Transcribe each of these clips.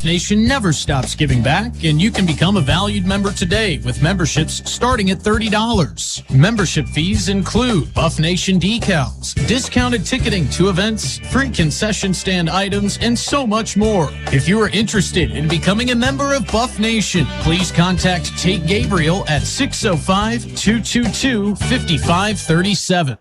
Nation never stops giving back, and you can become a valued member today with memberships starting at $30. Membership fees include Buff Nation decals, discounted ticketing to events, free concession stand items, and so much more. If you are interested in becoming a member of Buff Nation, please contact Tate Gabriel at 605-222-5537.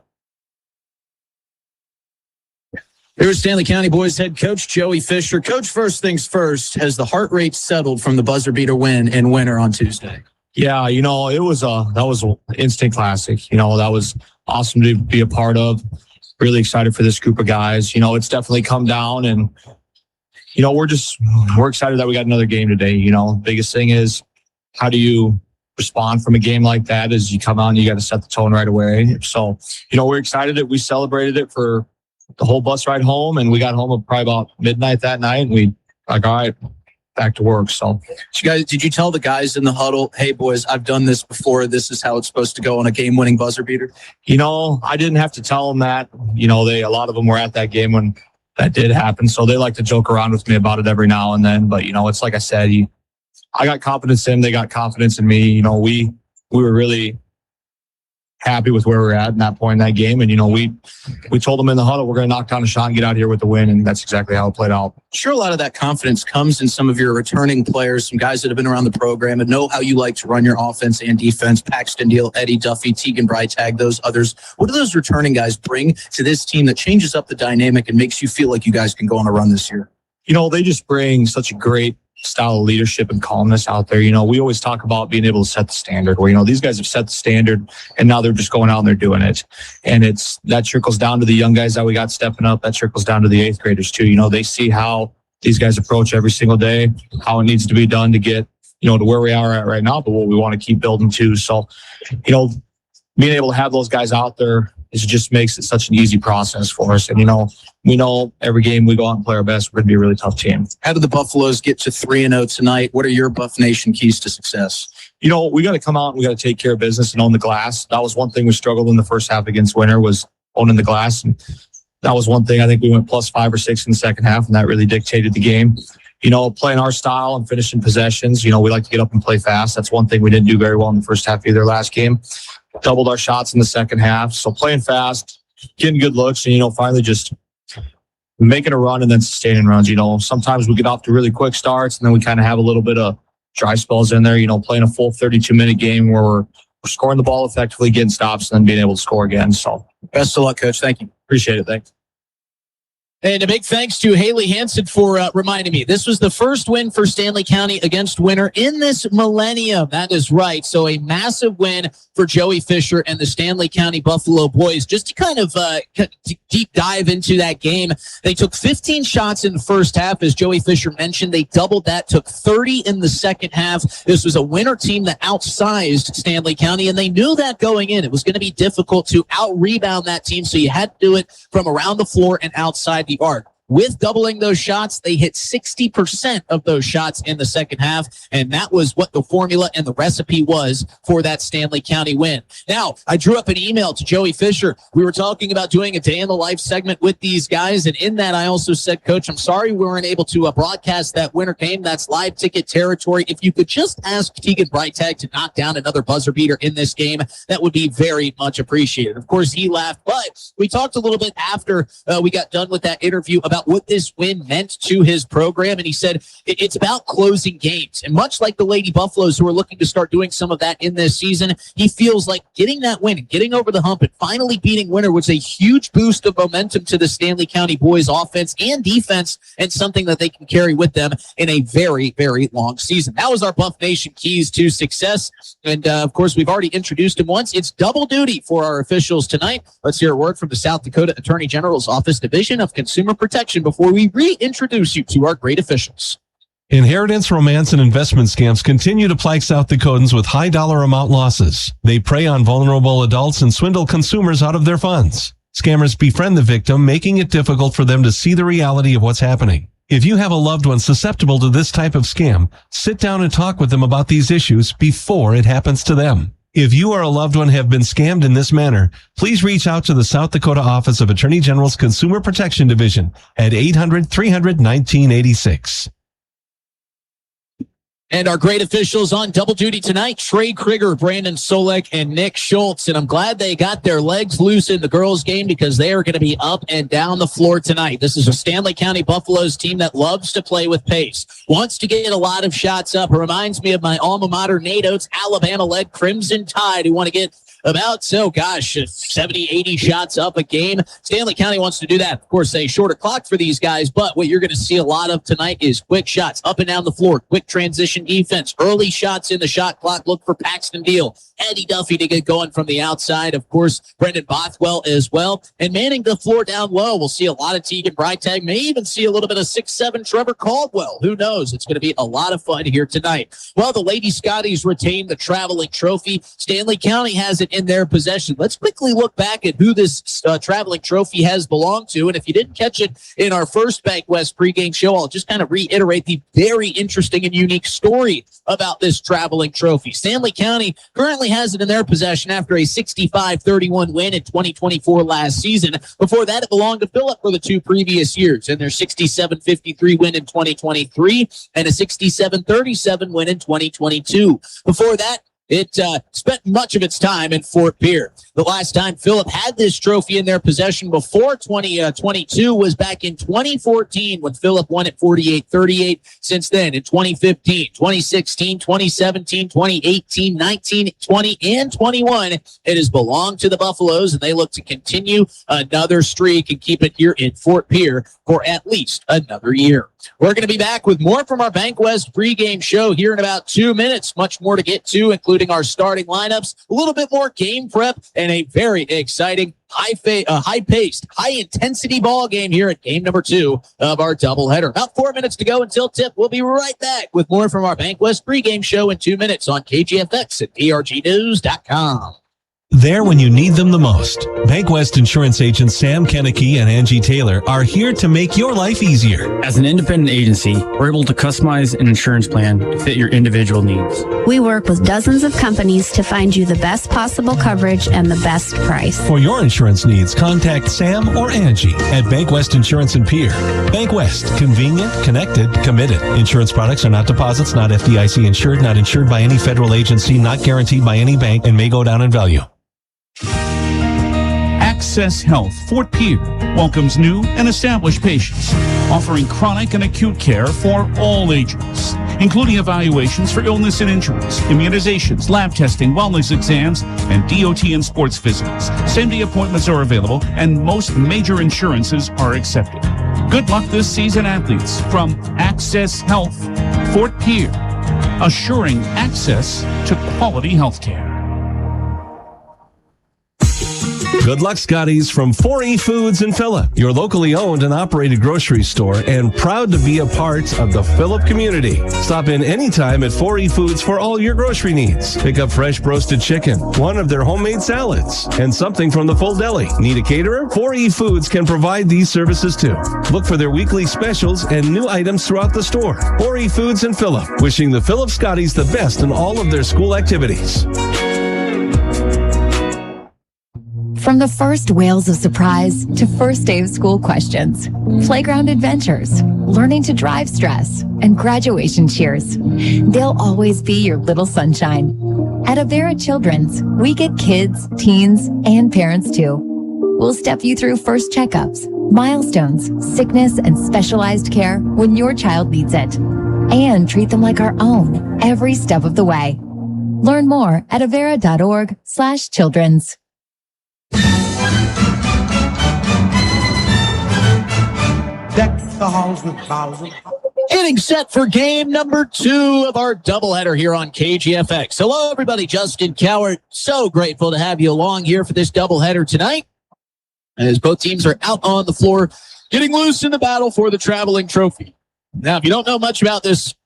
Here's Stanley County Boys head coach Joey Fisher. Coach, first things first, has the heart rate settled from the buzzer beater win in Winter on Tuesday? Yeah, that was an instant classic. That was awesome to be a part of. Really excited for this group of guys. It's definitely come down, and we're excited that we got another game today. Biggest thing is, how do you respond from a game like that? As you come out and you got to set the tone right away. So, we're excited that we celebrated it for the whole bus ride home, and we got home at probably about midnight that night, and we like, all right, back to work. So did you tell the guys in the huddle, hey boys, I've done this before, this is how it's supposed to go on a game-winning buzzer beater? I didn't have to tell them that. A lot of them were at that game when that did happen, so they like to joke around with me about it every now and then. But it's like I said, I got confidence in them, they got confidence in me. We were really happy with where we're at in that point in that game. And, we told them in the huddle, we're going to knock down a shot and get out of here with the win. And that's exactly how it played out. Sure, a lot of that confidence comes in some of your returning players, some guys that have been around the program and know how you like to run your offense and defense. Paxton Deal, Eddie Duffy, Tegan Breitag, those others. What do those returning guys bring to this team that changes up the dynamic and makes you feel like you guys can go on a run this year? They just bring such a great style of leadership and calmness out there. We always talk about being able to set the standard where, these guys have set the standard and now they're just going out and they're doing it. And that trickles down to the young guys that we got stepping up. That trickles down to the 8th graders too. They see how these guys approach every single day, how it needs to be done to get, to where we are at right now, but what we want to keep building to. So, being able to have those guys out there, it just makes it such an easy process for us. And, we know every game we go out and play our best, we're going to be a really tough team. How did the Buffaloes get to 3-0 tonight? What are your Buff Nation keys to success? We got to come out and we got to take care of business and own the glass. That was one thing we struggled in the first half against Winter, was owning the glass. And that was one thing I think we went plus 5 or 6 in the second half, and that really dictated the game. Playing our style and finishing possessions. We like to get up and play fast. That's one thing we didn't do very well in the first half either last game. Doubled our shots in the second half. So playing fast, getting good looks, and, finally just making a run and then sustaining runs. Sometimes we get off to really quick starts and then we kind of have a little bit of dry spells in there, playing a full 32-minute game where we're scoring the ball effectively, getting stops, and then being able to score again. So best of luck, Coach. Thank you. Appreciate it. Thanks. And a big thanks to Haley Hansen for reminding me. This was the first win for Stanley County against Winter in this millennium. That is right. So a massive win for Joey Fisher and the Stanley County Buffalo Boys. Just to kind of deep dive into that game, they took 15 shots in the first half. As Joey Fisher mentioned, they doubled that, took 30 in the second half. This was a Winter team that outsized Stanley County, and they knew that going in. It was going to be difficult to out-rebound that team, so you had to do it from around the floor and outside the arc. With doubling those shots, they hit 60% of those shots in the second half, and that was what the formula and the recipe was for that Stanley County win. Now, I drew up an email to Joey Fisher. We were talking about doing a day in the life segment with these guys, and in that I also said, Coach, I'm sorry we weren't able to broadcast that Winter game. That's live ticket territory. If you could just ask Tegan Breitag to knock down another buzzer beater in this game, that would be very much appreciated. Of course, he laughed, but we talked a little bit after we got done with that interview about what this win meant to his program, and he said it's about closing games. And much like the Lady Buffaloes, who are looking to start doing some of that in this season, he feels like getting that win and getting over the hump and finally beating Winter was a huge boost of momentum to the Stanley County boys offense and defense, and something that they can carry with them in a very, very long season. That was our Buff Nation keys to success. And of course, we've already introduced him once. It's double duty for our officials tonight. Let's hear a word from the South Dakota Attorney General's Office Division of Consumer Protection before we reintroduce you to our great officials. Inheritance, romance, and investment scams continue to plague South Dakotans with high dollar amount losses. They prey on vulnerable adults and swindle consumers out of their funds. Scammers befriend the victim, making it difficult for them to see the reality of what's happening. If you have a loved one susceptible to this type of scam, sit down and talk with them about these issues before it happens to them. If you or a loved one have been scammed in this manner, please reach out to the South Dakota Office of Attorney General's Consumer Protection Division at 800-300-1986. And our great officials on double duty tonight, Trey Krieger, Brandon Solek, and Nick Schultz. And I'm glad they got their legs loose in the girls' game because they are going to be up and down the floor tonight. This is a Stanley County Buffaloes team that loves to play with pace, wants to get a lot of shots up. It reminds me of my alma mater, Nate Oates, Alabama-led Crimson Tide, who want to get about, 70, 80 shots up a game. Stanley County wants to do that. Of course, a shorter clock for these guys, but what you're going to see a lot of tonight is quick shots up and down the floor, quick transition defense, early shots in the shot clock. Look for Paxton Deal, Eddie Duffy to get going from the outside. Of course, Brendan Bothwell as well. And manning the floor down low, we'll see a lot of Tegan Breitag, may even see a little bit of 6'7" Trevor Caldwell. Who knows? It's going to be a lot of fun here tonight. Well, the Lady Scotties retain the traveling trophy. Stanley County has it in their possession. Let's quickly look back at who this traveling trophy has belonged to. And if you didn't catch it in our first Bank West pregame show, I'll just kind of reiterate the very interesting and unique story about this traveling trophy. Stanley County currently has it in their possession after a 65-31 win in 2024 last season. Before that, it belonged to Phillip for the 2 previous years, and their 67-53 win in 2023 and a 67-37 win in 2022. Before that, it spent much of its time in Fort Pierre. The last time Phillip had this trophy in their possession before 2022 was back in 2014 when Phillip won it 48-38. Since then, in 2015, 2016, 2017, 2018, 19, 20, and 21, it has belonged to the Buffaloes, and they look to continue another streak and keep it here in Fort Pierre for at least another year. We're going to be back with more from our Bank West pregame show here in about 2 minutes. Much more to get to, including our starting lineups, a little bit more game prep, and a very exciting, high-paced, high-intensity ball game here at game number 2 of our doubleheader. About 4 minutes to go until tip. We'll be right back with more from our Bank West pregame show in 2 minutes on KGFX at drgnews.com. There when you need them the most. Bank West insurance agents Sam Kennecke and Angie Taylor are here to make your life easier. As an independent agency, we're able to customize an insurance plan to fit your individual needs. We work with dozens of companies to find you the best possible coverage and the best price. For your insurance needs, contact Sam or Angie at Bank West Insurance and Pier. Bank West, convenient, connected, committed. Insurance products are not deposits, not FDIC insured, not insured by any federal agency, not guaranteed by any bank, and may go down in value. Access Health Fort Pierre welcomes new and established patients, offering chronic and acute care for all ages, including evaluations for illness and injuries, immunizations, lab testing, wellness exams, and DOT and sports visits. Same-day appointments are available, and most major insurances are accepted. Good luck this season, athletes, from Access Health Fort Pierre, assuring access to quality health care. Good luck, Scotties, from 4E Foods in Phillip, your locally owned and operated grocery store, and proud to be a part of the Phillip community. Stop in anytime at 4E Foods for all your grocery needs. Pick up fresh roasted chicken, one of their homemade salads, and something from the full deli. Need a caterer? 4E Foods can provide these services too. Look for their weekly specials and new items throughout the store. 4E Foods in Phillip, wishing the Phillip Scotties the best in all of their school activities. From the first wails of surprise to first day of school questions, playground adventures, learning to drive stress, and graduation cheers, they'll always be your little sunshine. At Avera Children's, we get kids, teens, and parents too. We'll step you through first checkups, milestones, sickness, and specialized care when your child needs it, and treat them like our own every step of the way. Learn more at avera.org/children's. Deck the halls with boughs of... Getting set for game number 2 of our doubleheader here on KGFX. Hello, everybody. Justin Cowart. So grateful to have you along here for this doubleheader tonight, as both teams are out on the floor getting loose in the battle for the traveling trophy. Now, if you don't know much about this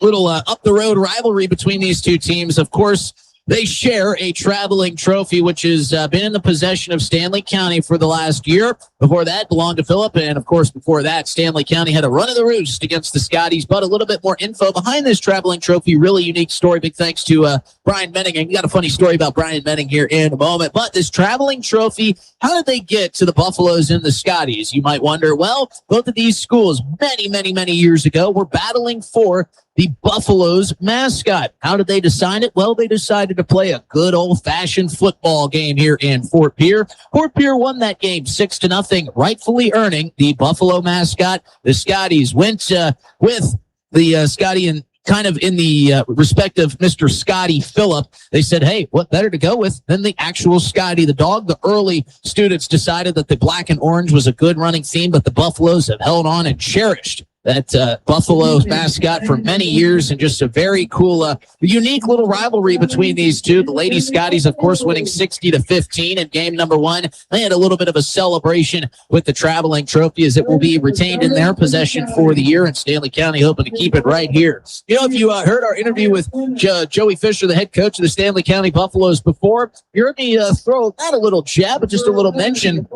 little up-the-road rivalry between these two teams, of course, they share a traveling trophy, which has been in the possession of Stanley County for the last year. Before that, belonged to Phillip. And, of course, before that, Stanley County had a run of the roost against the Scotties. But a little bit more info behind this traveling trophy. Really unique story. Big thanks to Brian Menning. And we got a funny story about Brian Menning here in a moment. But this traveling trophy, how did they get to the Buffaloes and the Scotties? You might wonder. Well, both of these schools, many, many, many years ago, were battling for the Buffaloes mascot. How did they decide it? Well, they decided to play a good old-fashioned football game here in Fort Pierre. Fort Pierre won that game 6-0, rightfully earning the Buffalo mascot. The Scotties went with the Scotty and kind of in the respect of Mr. Scotty Phillip. They said, hey, what better to go with than the actual Scotty the dog? The early students decided that the black and orange was a good running theme, but the Buffaloes have held on and cherished that Buffalo mascot for many years, and just a very cool, unique little rivalry between these two. The Lady Scotties, of course, winning 60-15 in game number 1. They had a little bit of a celebration with the traveling trophy, as it will be retained in their possession for the year, and Stanley County hoping to keep it right here. You know, if you heard our interview with Joey Fisher, the head coach of the Stanley County Buffaloes before, you heard me throw not a little jab, but just a little mention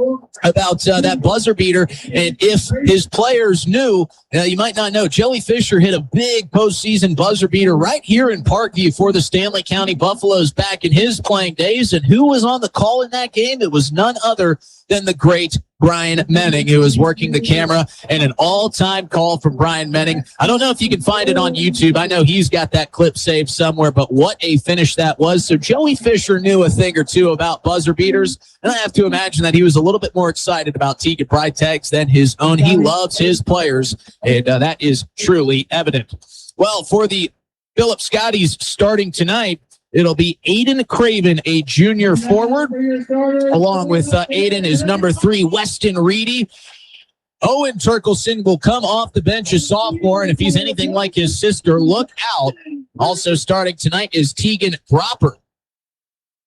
about that buzzer beater, and if his players knew. You might not know, Joey Fisher hit a big postseason buzzer beater right here in Parkview for the Stanley County Buffaloes back in his playing days. And who was on the call in that game? It was none other than the great Brian Menning, who was working the camera, and an all-time call from Brian Menning. I don't know if you can find it on YouTube. I know he's got that clip saved somewhere, but what a finish that was. So Joey Fisher knew a thing or two about buzzer beaters, and I have to imagine that he was a little bit more excited about Tegan Breitag's than his own. He loves his players, and that is truly evident. Well, for the Phillip Scotties starting tonight, it'll be Aiden Craven, a junior forward. Along with Aiden is number 3, Weston Reedy. Owen Turkelson will come off the bench as sophomore, and if he's anything like his sister, look out. Also starting tonight is Tegan Gropper.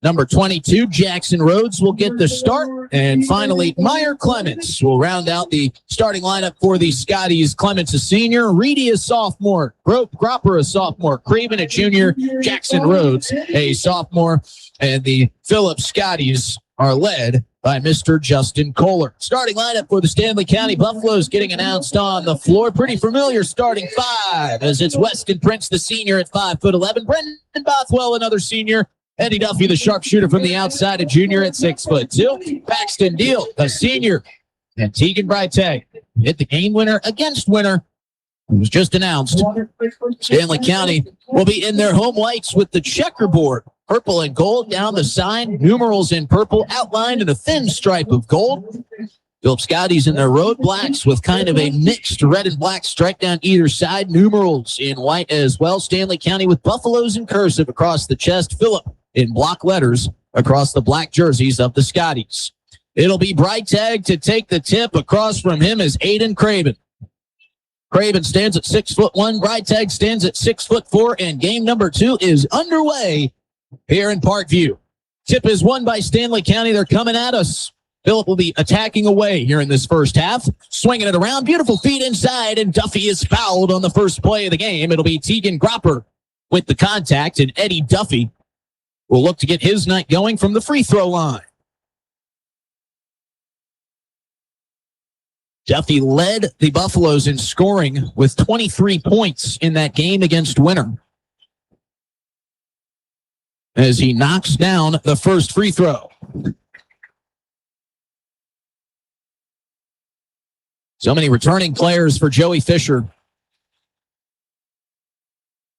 Number 22, Jackson Rhodes will get the start. And finally, Meyer Clements will round out the starting lineup for the Scotties. Clements a senior, Reedy a sophomore, Gropper a sophomore, Craven a junior, Jackson Rhodes a sophomore. And the Phillip Scotties are led by Mr. Justin Kohler. Starting lineup for the Stanley County Buffaloes getting announced on the floor. Pretty familiar starting 5, as it's Weston Prince, the senior at 5'11", Brendan Bothwell, another senior, Eddie Duffy, the sharpshooter from the outside, a junior at 6'2". Paxton Deal, a senior, and Tegan Breitag hit the game winner against winner. It was just announced. Stanley County will be in their home whites with the checkerboard, purple and gold down the side, numerals in purple, outlined in a thin stripe of gold. Phillip Scotties in their road blacks with kind of a mixed red and black stripe down either side, numerals in white as well. Stanley County with buffaloes in cursive across the chest. Phillip in block letters across the black jerseys of the Scotties. It'll be Breitag to take the tip. Across from him is Aiden Craven. Craven stands at 6'1". Breitag stands at 6'4", and game number 2 is underway here in Parkview. Tip is won by Stanley County. They're coming at us. Phillip will be attacking away here in this first half, swinging it around. Beautiful feet inside, and Duffy is fouled on the first play of the game. It'll be Tegan Gropper with the contact, and Eddie Duffy will look to get his night going from the free throw line. Duffy led the Buffaloes in scoring with 23 points in that game against Winter, as he knocks down the first free throw. So many returning players for Joey Fisher,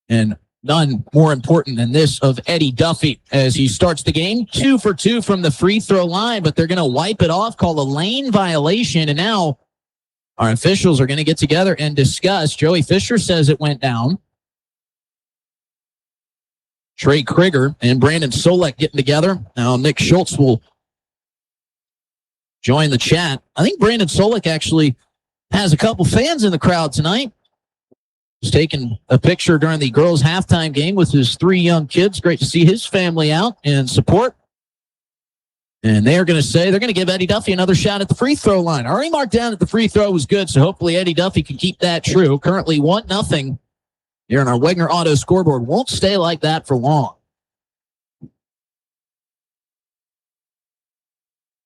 and none more important than this of Eddie Duffy as he starts the game. 2 for 2 from the free throw line, but they're going to wipe it off, call a lane violation, and now our officials are going to get together and discuss. Joey Fisher says it went down. Trey Krieger and Brandon Solek getting together. Now Nick Schultz will join the chat. I think Brandon Solek actually has a couple fans in the crowd tonight. He's taking a picture during the girls' halftime game with his 3 young kids. Great to see his family out and support. And they're going to say they're going to give Eddie Duffy another shot at the free throw line. Already marked down at the free throw was good, so hopefully Eddie Duffy can keep that true. Currently 1-0 here on our Wegner Auto scoreboard. Won't stay like that for long.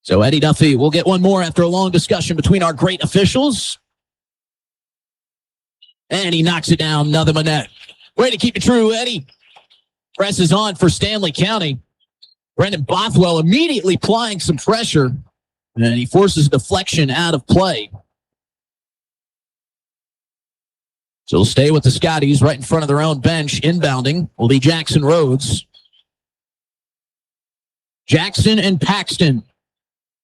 So Eddie Duffy will get one more after a long discussion between our great officials. And he knocks it down, another Manette. Way to keep it true, Eddie. Presses on for Stanley County. Brendan Bothwell immediately applying some pressure, and he forces deflection out of play. So we'll stay with the Scotties right in front of their own bench. Inbounding will be Jackson Rhodes. Jackson and Paxton,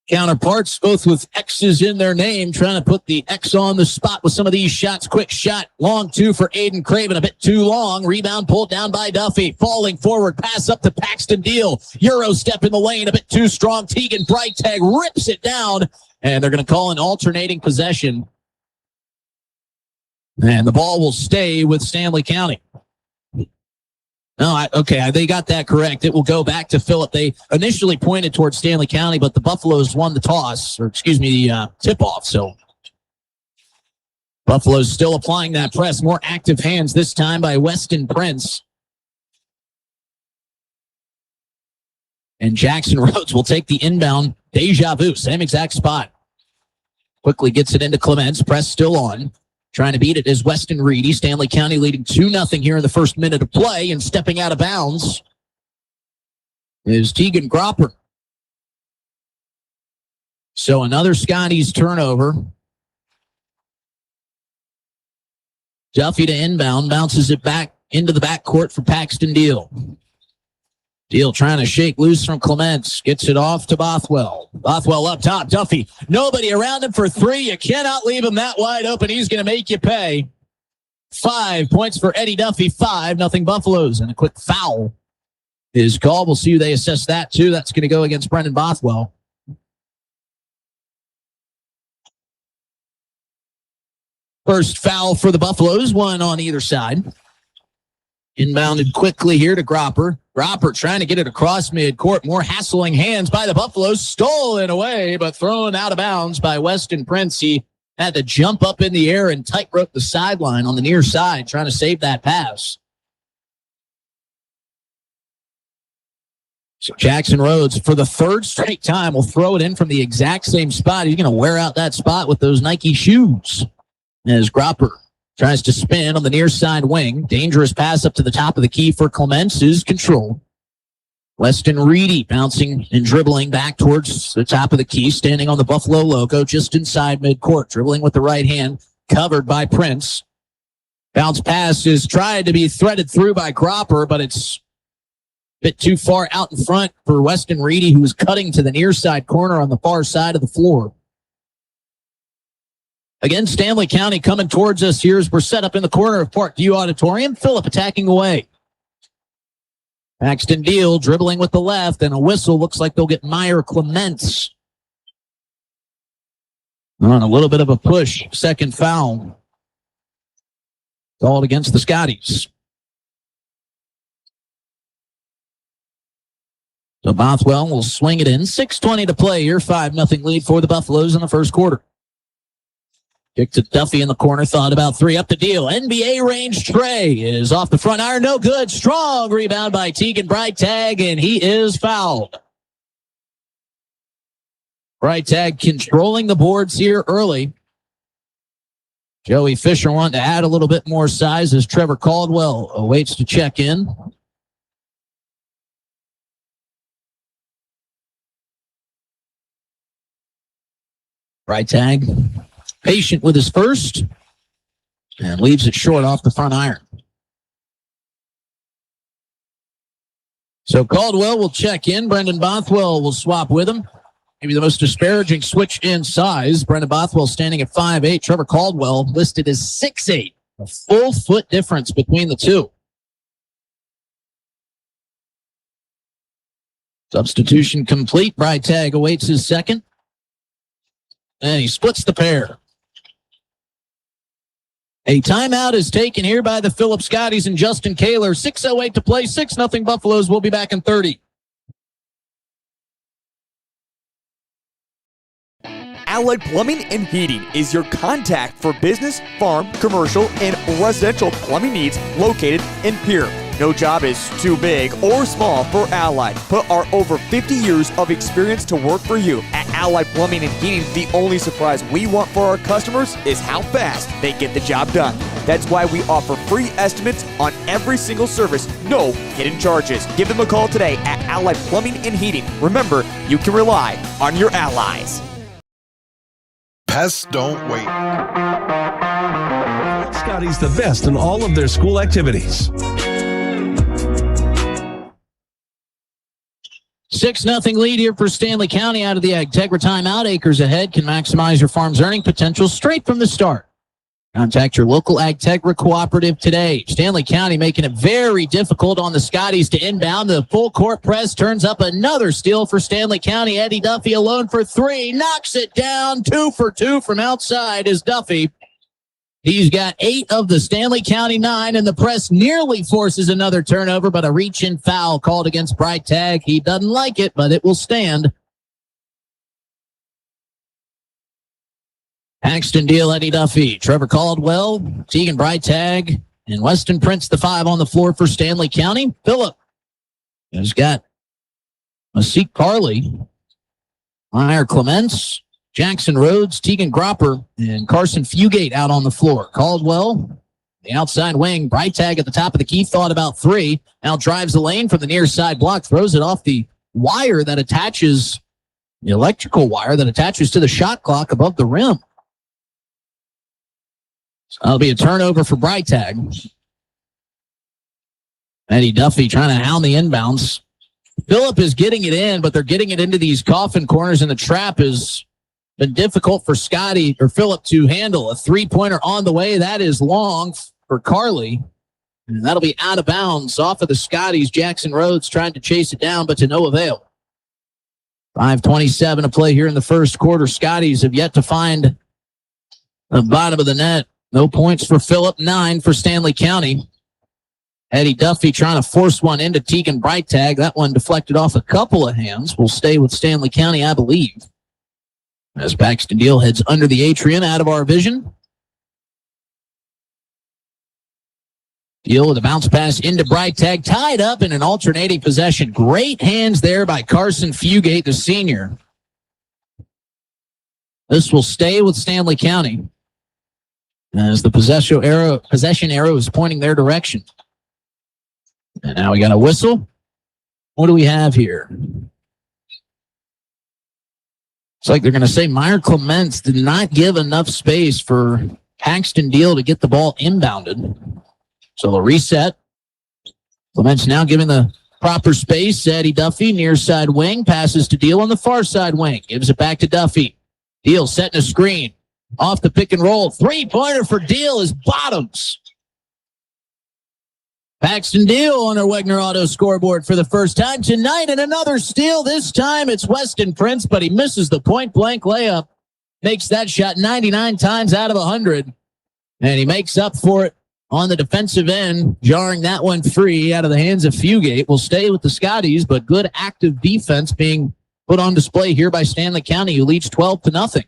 counterparts, both with X's in their name, trying to put the X on the spot with some of these shots. Quick shot, long two for Aiden Craven, a bit too long. Rebound pulled down by Duffy. Falling forward, pass up to Paxton Deal. Euro step in the lane, a bit too strong. Teagan Breitag rips it down, and they're going to call an alternating possession. And the ball will stay with Stanley County. No, they got that correct. It will go back to Phillip. They initially pointed towards Stanley County, but the Buffaloes won the toss, the tip-off. So Buffaloes still applying that press. More active hands this time by Weston Prince. And Jackson Rhodes will take the inbound. Deja vu, same exact spot. Quickly gets it into Clements. Press still on. Trying to beat it is Weston Reedy. Stanley County leading 2-0 here in the first minute of play, and stepping out of bounds is Teagan Gropper. So another Scotties turnover. Duffy to inbound, bounces it back into the backcourt for Paxton Deal. Deal trying to shake loose from Clements. Gets it off to Bothwell. Bothwell up top. Duffy. Nobody around him for three. You cannot leave him that wide open. He's going to make you pay. 5 points for Eddie Duffy. 5-0 Buffaloes. And a quick foul is called. We'll see who they assess that to. That's going to go against Brendan Bothwell. First foul for the Buffaloes. One on either side. Inbounded quickly here to Gropper. Gropper trying to get it across midcourt. More hassling hands by the Buffaloes. Stolen away, but thrown out of bounds by Weston Prince. He had to jump up in the air and tightrope the sideline on the near side, trying to save that pass. So Jackson Rhodes, for the third straight time, will throw it in from the exact same spot. He's going to wear out that spot with those Nike shoes. As Gropper tries to spin on the near side wing. Dangerous pass up to the top of the key for Clements is controlled. Weston Reedy bouncing and dribbling back towards the top of the key, standing on the Buffalo logo just inside midcourt. Dribbling with the right hand, covered by Prince. Bounce pass is tried to be threaded through by Gropper, but it's a bit too far out in front for Weston Reedy, who is cutting to the near side corner on the far side of the floor. Again, Stanley County coming towards us here as we're set up in the corner of Parkview Auditorium. Phillip attacking away. Paxton Deal dribbling with the left, and a whistle. Looks like they'll get Meyer Clements on a little bit of a push. Second foul called against the Scotties. So Bothwell will swing it in. 6:20 to play here. 5-0 lead for the Buffaloes in the first quarter. Kick to Duffy in the corner. Thought about three. Up the Deal. NBA range Trey is off the front iron. No good. Strong rebound by Teagan Breitag, and he is fouled. Breitag controlling the boards here early. Joey Fisher wanting to add a little bit more size as Trevor Caldwell awaits to check in. Breitag patient with his first and leaves it short off the front iron. So Caldwell will check in. Brendan Bothwell will swap with him. Maybe the most disparaging switch in size. Brendan Bothwell standing at 5'8". Trevor Caldwell listed as 6'8". A full foot difference between the two. Substitution complete. Breitag awaits his second. And he splits the pair. A timeout is taken here by the Phillip Scotties and Justin Kaler. 6:08 to play. 6-0 Buffaloes. We'll be back in 30. Allied Plumbing and Heating is your contact for business, farm, commercial, and residential plumbing needs located in Pierre. No job is too big or small for Allied. Put our over 50 years of experience to work for you. At Allied Plumbing and Heating, the only surprise we want for our customers is how fast they get the job done. That's why we offer free estimates on every single service, no hidden charges. Give them a call today at Allied Plumbing and Heating. Remember, you can rely on your allies. Pests don't wait. Scotties the best in all of their school activities. 6-0 lead here for Stanley County out of the Agtegra timeout. Acres ahead can maximize your farm's earning potential straight from the start. Contact your local Agtegra cooperative today. Stanley County making it very difficult on the Scotties to inbound. The full court press turns up another steal for Stanley County. Eddie Duffy alone for three. Knocks it down. 2 for 2 from outside is Duffy. He's got 8 of the Stanley County 9, and the press nearly forces another turnover, but a reach-in foul called against Breitag. He doesn't like it, but it will stand. Paxton Deal, Eddie Duffy, Trevor Caldwell, Tegan Breitag, and Weston Prince, the 5 on the floor for Stanley County. Phillip has got Masik Carley, Meyer Clements, Jackson Rhodes, Tegan Gropper, and Carson Fugate out on the floor. Caldwell, the outside wing. Breitag at the top of the key, thought about 3. Now drives the lane from the near side block, throws it off the wire that attaches, the electrical wire that attaches to the shot clock above the rim. So that'll be a turnover for Breitag. Eddie Duffy trying to hound the inbounds. Phillip is getting it in, but they're getting it into these coffin corners, and the trap has been difficult for Scotty or Phillip to handle. A 3-pointer on the way. That is long for Carley. And that'll be out of bounds off of the Scotties. Jackson Rhodes trying to chase it down, but to no avail. 5:27 to play here in the first quarter. Scotties have yet to find the bottom of the net. No points for Phillip, 9 for Stanley County. Eddie Duffy trying to force one into Tegan Breitag. That one deflected off a couple of hands. Will stay with Stanley County, I believe. As Paxton Deal heads under the atrium, out of our vision. Deal with a bounce pass into Breitag, tied up in an alternating possession. Great hands there by Carson Fugate, the senior. This will stay with Stanley County as the possession arrow is pointing their direction. And now we got a whistle. What do we have here? It's like they're going to say Meyer Clements did not give enough space for Paxton Deal to get the ball inbounded. So they'll reset. Clements now giving the proper space. Eddie Duffy, near side wing, passes to Deal on the far side wing. Gives it back to Duffy. Deal setting a screen. Off the pick and roll. 3-pointer for Deal is bottoms. Paxton Deal on our Wegner Auto scoreboard for the first time tonight, and another steal. This time it's Weston Prince, but he misses the point-blank layup. Makes that shot 99 times out of 100, and he makes up for it on the defensive end, jarring that one free out of the hands of Fugate. Will stay with the Scotties, but good active defense being put on display here by Stanley County, who leads 12-0.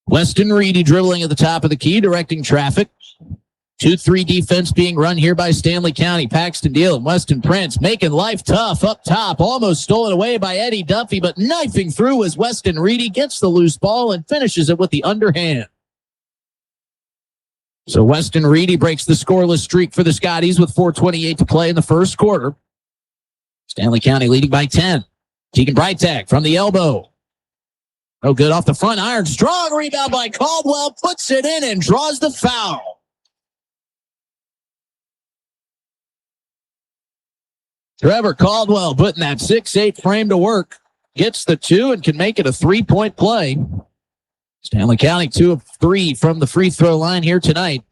Weston Reedy dribbling at the top of the key, directing traffic. 2-3 defense being run here by Stanley County. Paxton Deal and Weston Prince making life tough up top. Almost stolen away by Eddie Duffy, but knifing through as Weston Reedy gets the loose ball and finishes it with the underhand. So Weston Reedy breaks the scoreless streak for the Scotties with 4:28 to play in the first quarter. Stanley County leading by 10. Tegan Breitag from the elbow. Oh, good off the front iron. Strong rebound by Caldwell. Puts it in and draws the foul. Trevor Caldwell putting that 6'8" frame to work. Gets the 2 and can make it a 3-point play. Stanley County 2 of 3 from the free throw line here tonight.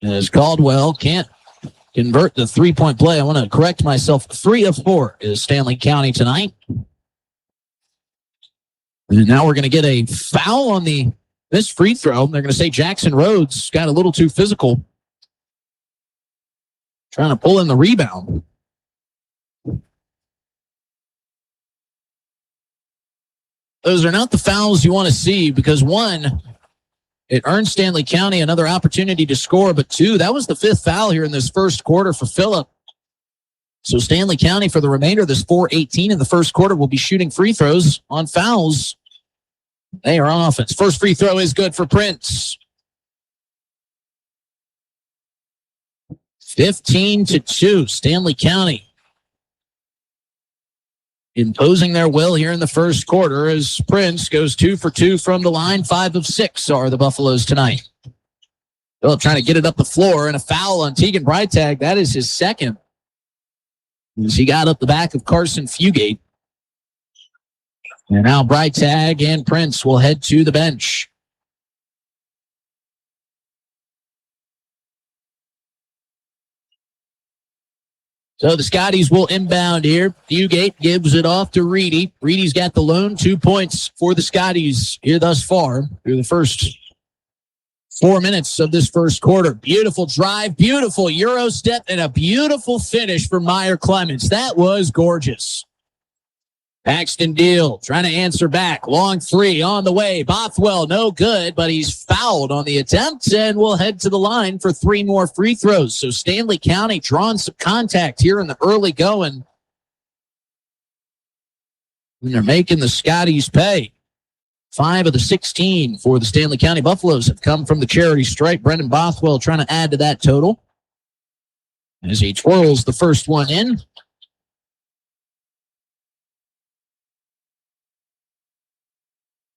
As Caldwell can't convert the 3-point play. I want to correct myself. 3 of 4 is Stanley County tonight. And now we're going to get a foul on this free throw. They're going to say Jackson Rhodes got a little too physical, trying to pull in the rebound. Those are not the fouls you want to see because, 1, it earned Stanley County another opportunity to score, but 2, that was the 5th foul here in this first quarter for Phillip. So Stanley County, for the remainder of this 4:18 in the first quarter, will be shooting free throws on fouls. They are on offense. First free throw is good for Prince. 15-2, Stanley County. imposing their will here in the first quarter as Prince goes 2 for 2 from the line. 5 of 6 are the Buffaloes tonight. Phillip trying to get it up the floor, and a foul on Tegan Breitag. That is his second, as he got up the back of Carson Fugate. And now Breitag and Prince will head to the bench. So the Scotties will inbound here. Fugate gives it off to Reedy. Reedy's got the lone 2 points for the Scotties here thus far through the first 4 minutes of this first quarter. Beautiful drive, beautiful Euro step, and a beautiful finish for Meyer Clements. That was gorgeous. Paxton Deal trying to answer back. Long 3 on the way. Bothwell, no good, but he's fouled on the attempt and will head to the line for 3 more free throws. So Stanley County drawing some contact here in the early going. And they're making the Scotties pay. 5 of the 16 for the Stanley County Buffaloes have come from the charity stripe. Brendan Bothwell trying to add to that total as he twirls the first one in.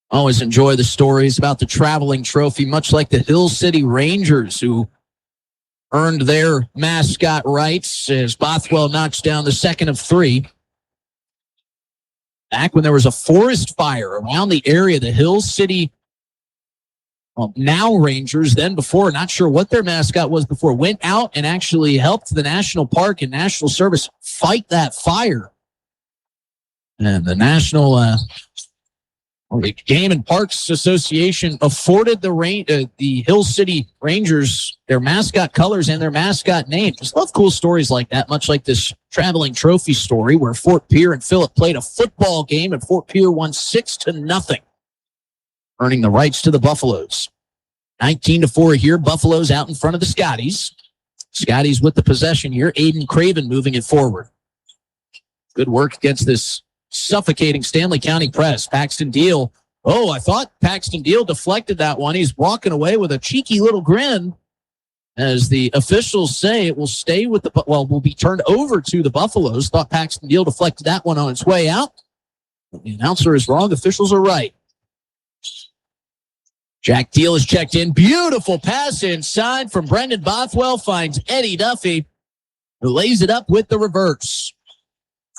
Always enjoy the stories about the traveling trophy, much like the Hill City Rangers, who earned their mascot rights as Bothwell knocks down the second of 3. Back when there was a forest fire around the area, the Hill City, now Rangers, then before, not sure what their mascot was before, went out and actually helped the National Park and National Service fight that fire. And the National Game and Parks Association afforded the Hill City Rangers their mascot colors and their mascot name. Just love cool stories like that, much like this traveling trophy story where Fort Pierre and Phillip played a football game and Fort Pierre won 6-0, earning the rights to the Buffaloes. 19-4 here. Buffaloes out in front of the Scotties. Scotties with the possession here. Aiden Craven moving it forward. Good work against this suffocating Stanley County press. Paxton Deal. Oh, I thought Paxton Deal deflected that one. He's walking away with a cheeky little grin as the officials say it will stay with will be turned over to the Buffaloes. Thought Paxton Deal deflected that one on its way out. The announcer is wrong. Officials are right. Jack Deal is checked in. Beautiful pass inside from Brendan Bothwell. Finds Eddie Duffy, who lays it up with the reverse.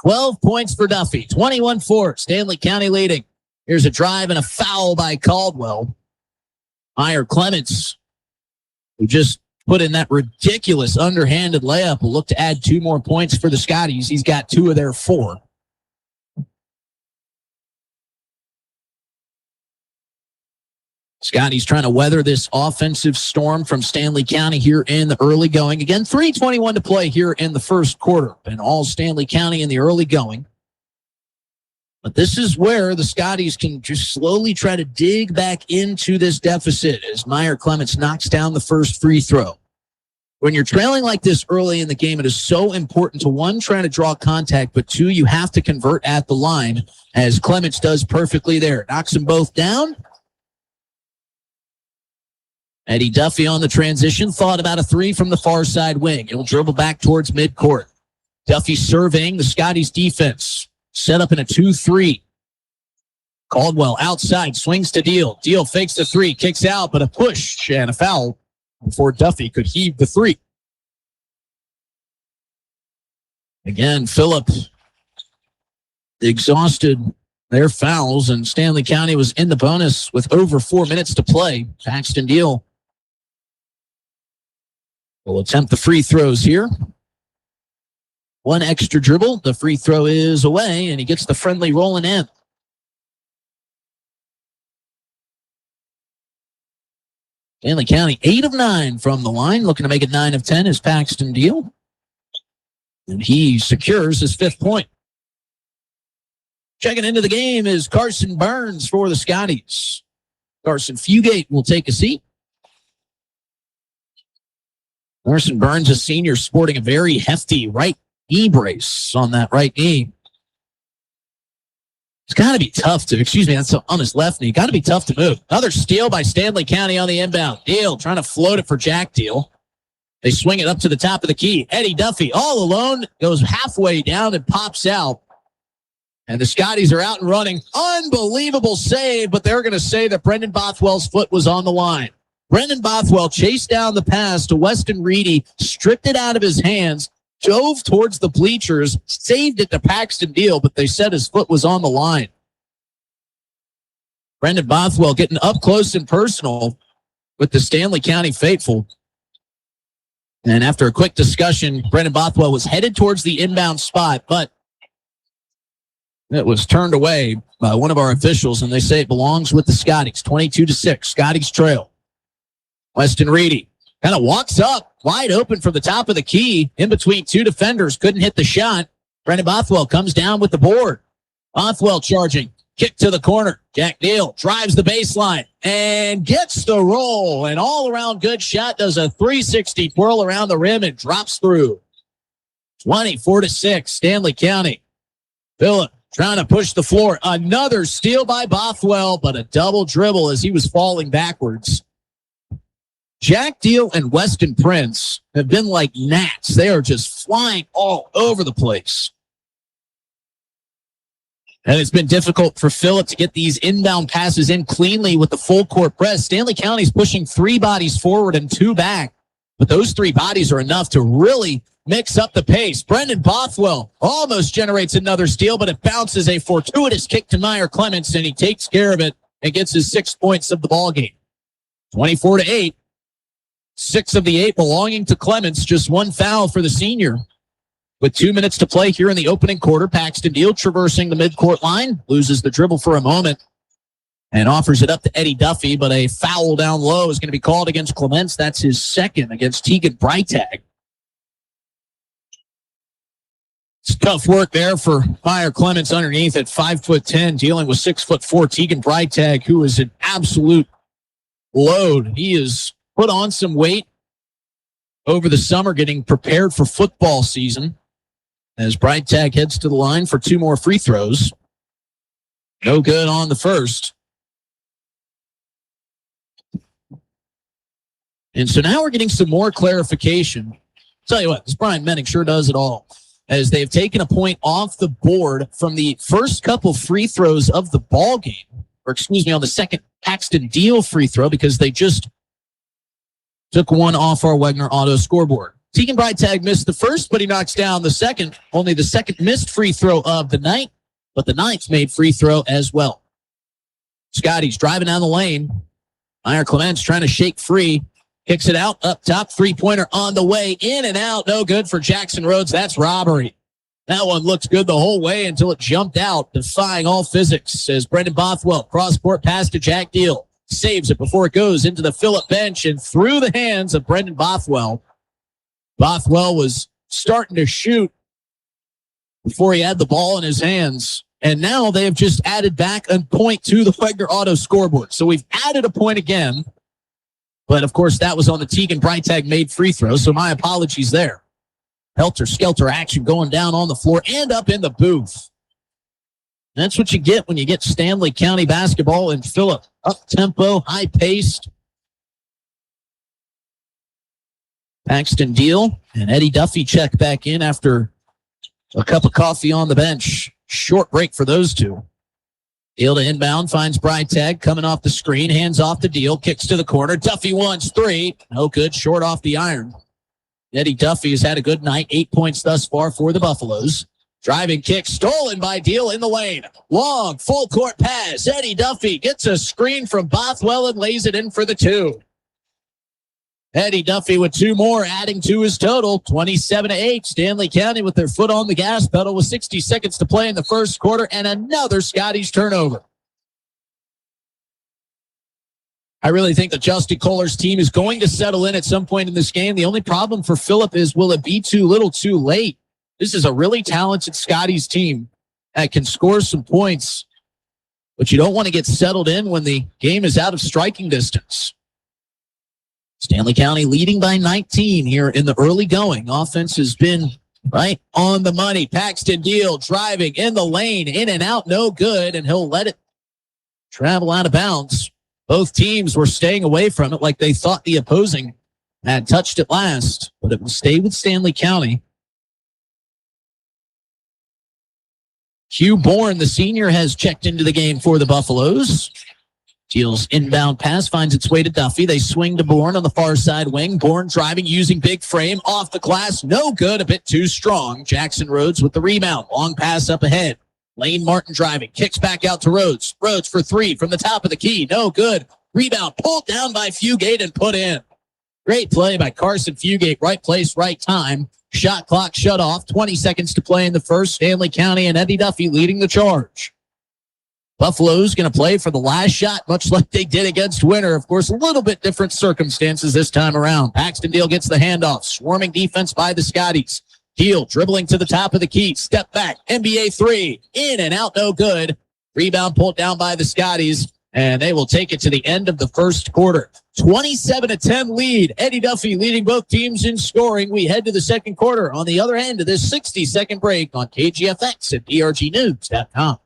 12 points for Duffy. 21-4. Stanley County leading. Here's a drive and a foul by Caldwell. Meyer Clements, who just put in that ridiculous underhanded layup, will look to add 2 more points for the Scotties. He's got 2 of their 4. Scotty's trying to weather this offensive storm from Stanley County here in the early going. Again, 3:21 to play here in the first quarter. And all Stanley County in the early going. But this is where the Scotties can just slowly try to dig back into this deficit as Meyer Clements knocks down the first free throw. When you're trailing like this early in the game, it is so important to, 1, try to draw contact, but 2, you have to convert at the line, as Clements does perfectly there. Knocks them both down. Eddie Duffy on the transition, thought about a 3 from the far side wing. He'll dribble back towards midcourt. Duffy surveying the Scotties defense. Set up in a 2-3. Caldwell outside, swings to Deal. Deal fakes the 3, kicks out, but a push and a foul before Duffy could heave the 3. Again, Phillip exhausted their fouls, and Stanley County was in the bonus with over 4 minutes to play. Paxton Deal will attempt the free throws here. 1 extra dribble. The free throw is away, and he gets the friendly rolling in. Stanley County 8 of 9 from the line. Looking to make it 9 of 10 is Paxton Deal. And he secures his 5th point. Checking into the game is Carson Burns for the Scotties. Carson Fugate will take a seat. Carson Burns, a senior, sporting a very hefty right knee brace on that right knee. It's got to be tough to, that's on his left knee. Got to be tough to move. Another steal by Stanley County on the inbound. Deal trying to float it for Jack Deal. They swing it up to the top of the key. Eddie Duffy all alone, goes halfway down and pops out. And the Scotties are out and running. Unbelievable save, but they're going to say that Brendan Bothwell's foot was on the line. Brendan Bothwell chased down the pass to Weston Reedy, stripped it out of his hands, dove towards the bleachers, saved it to Paxton Deal, but they said his foot was on the line. Brendan Bothwell getting up close and personal with the Stanley County faithful. And after a quick discussion, Brendan Bothwell was headed towards the inbound spot, but it was turned away by one of our officials, and they say it belongs with the Scotties. 22-6, Scotties trail. Weston Reedy kind of walks up wide open from the top of the key in between two defenders. Couldn't hit the shot. Brendan Bothwell comes down with the board. Bothwell charging. Kick to the corner. Jack Neal drives the baseline and gets the roll. An all-around good shot. Does a 360 twirl around the rim and drops through. 24-6, Stanley County. Phillip trying to push the floor. Another steal by Bothwell, but a double dribble as he was falling backwards. Jack Deal and Weston Prince have been like gnats. They are just flying all over the place. And it's been difficult for Phillip to get these inbound passes in cleanly with the full court press. Stanley County's pushing 3 bodies forward and 2 back. But those 3 bodies are enough to really mix up the pace. Brendan Bothwell almost generates another steal, but it bounces a fortuitous kick to Meyer Clements, and he takes care of it and gets his 6 points of the ball game. 24-8. 6 of the 8 belonging to Clements. Just 1 foul for the senior. With 2 minutes to play here in the opening quarter, Paxton Deal traversing the midcourt line, loses the dribble for a moment and offers it up to Eddie Duffy, but a foul down low is going to be called against Clements. That's his second against Tegan Breitag. It's tough work there for Meyer Clements underneath at 5'10", dealing with 6'4" Tegan Breitag, who is an absolute load. He is put on some weight over the summer, getting prepared for football season. As Breitag heads to the line for 2 more free throws. No good on the first. And so now we're getting some more clarification. Tell you what, this Brian Menning sure does it all. As they've taken a point off the board from the first couple free throws of the ball game, or excuse me, on the second Paxton Deal free throw, because they just took one off our Wegner Auto scoreboard. Tegan Breitag missed the first, but he knocks down the second. Only the second missed free throw of the night, but the ninth made free throw as well. Scotties driving down the lane. Meyer Clements trying to shake free. Kicks it out up top. 3-pointer on the way. In and out. No good for Jackson Rhodes. That's robbery. That one looked good the whole way until it jumped out, defying all physics. As Brendan Bothwell cross-court pass to Jack Deal. Saves it before it goes into the Phillip bench and through the hands of Brendan Bothwell. Bothwell was starting to shoot before he had the ball in his hands. And now they have just added back a point to the Wegner Auto scoreboard. So we've added a point again. But, of course, that was on the Tegan Breitag made free throw. So my apologies there. Helter-skelter action going down on the floor and up in the booth. That's what you get when you get Stanley County basketball in Phillip. Up-tempo, high-paced. Paxton Deal and Eddie Duffy check back in after a cup of coffee on the bench. Short break for those two. Deal to inbound, finds Breitag coming off the screen, hands off the Deal, kicks to the corner. Duffy wants 3. No good, short off the iron. Eddie Duffy has had a good night, 8 points thus far for the Buffaloes. Driving kick stolen by Deal in the lane. Long, full court pass. Eddie Duffy gets a screen from Bothwell and lays it in for the 2. Eddie Duffy with 2 more, adding to his total, 27-8. Stanley County with their foot on the gas pedal with 60 seconds to play in the first quarter, and another Scotties turnover. I really think that Justin Kohler's team is going to settle in at some point in this game. The only problem for Phillip is, will it be too little too late? This is a really talented Scotties team that can score some points, but you don't want to get settled in when the game is out of striking distance. Stanley County leading by 19 here in the early going. Offense has been right on the money. Paxton Deal driving in the lane, in and out, no good, and he'll let it travel out of bounds. Both teams were staying away from it like they thought the opposing had touched it last, but it will stay with Stanley County. Hugh Bourne, the senior, has checked into the game for the Buffaloes. Teal's inbound pass finds its way to Duffy. They swing to Bourne on the far side wing. Bourne driving, using big frame. Off the glass. No good. A bit too strong. Jackson Rhodes with the rebound. Long pass up ahead. Lane Martin driving. Kicks back out to Rhodes. Rhodes for three from the top of the key. No good. Rebound pulled down by Fugate and put in. Great play by Carson Fugate. Right place, right time. Shot clock shut off. 20 seconds to play in the first. Stanley County and Eddie Duffy leading the charge. Buffalo's going to play for the last shot, much like they did against Winter. Of course, a little bit different circumstances this time around. Paxton Deal gets the handoff. Swarming defense by the Scotties. Deal dribbling to the top of the key. Step back. NBA three. In and out, no good. Rebound pulled down by the Scotties, and they will take it to the end of the first quarter. 27-10 lead. Eddie Duffy leading both teams in scoring. We head to the second quarter on the other end of this 60-second break on KGFX at drgnews.com.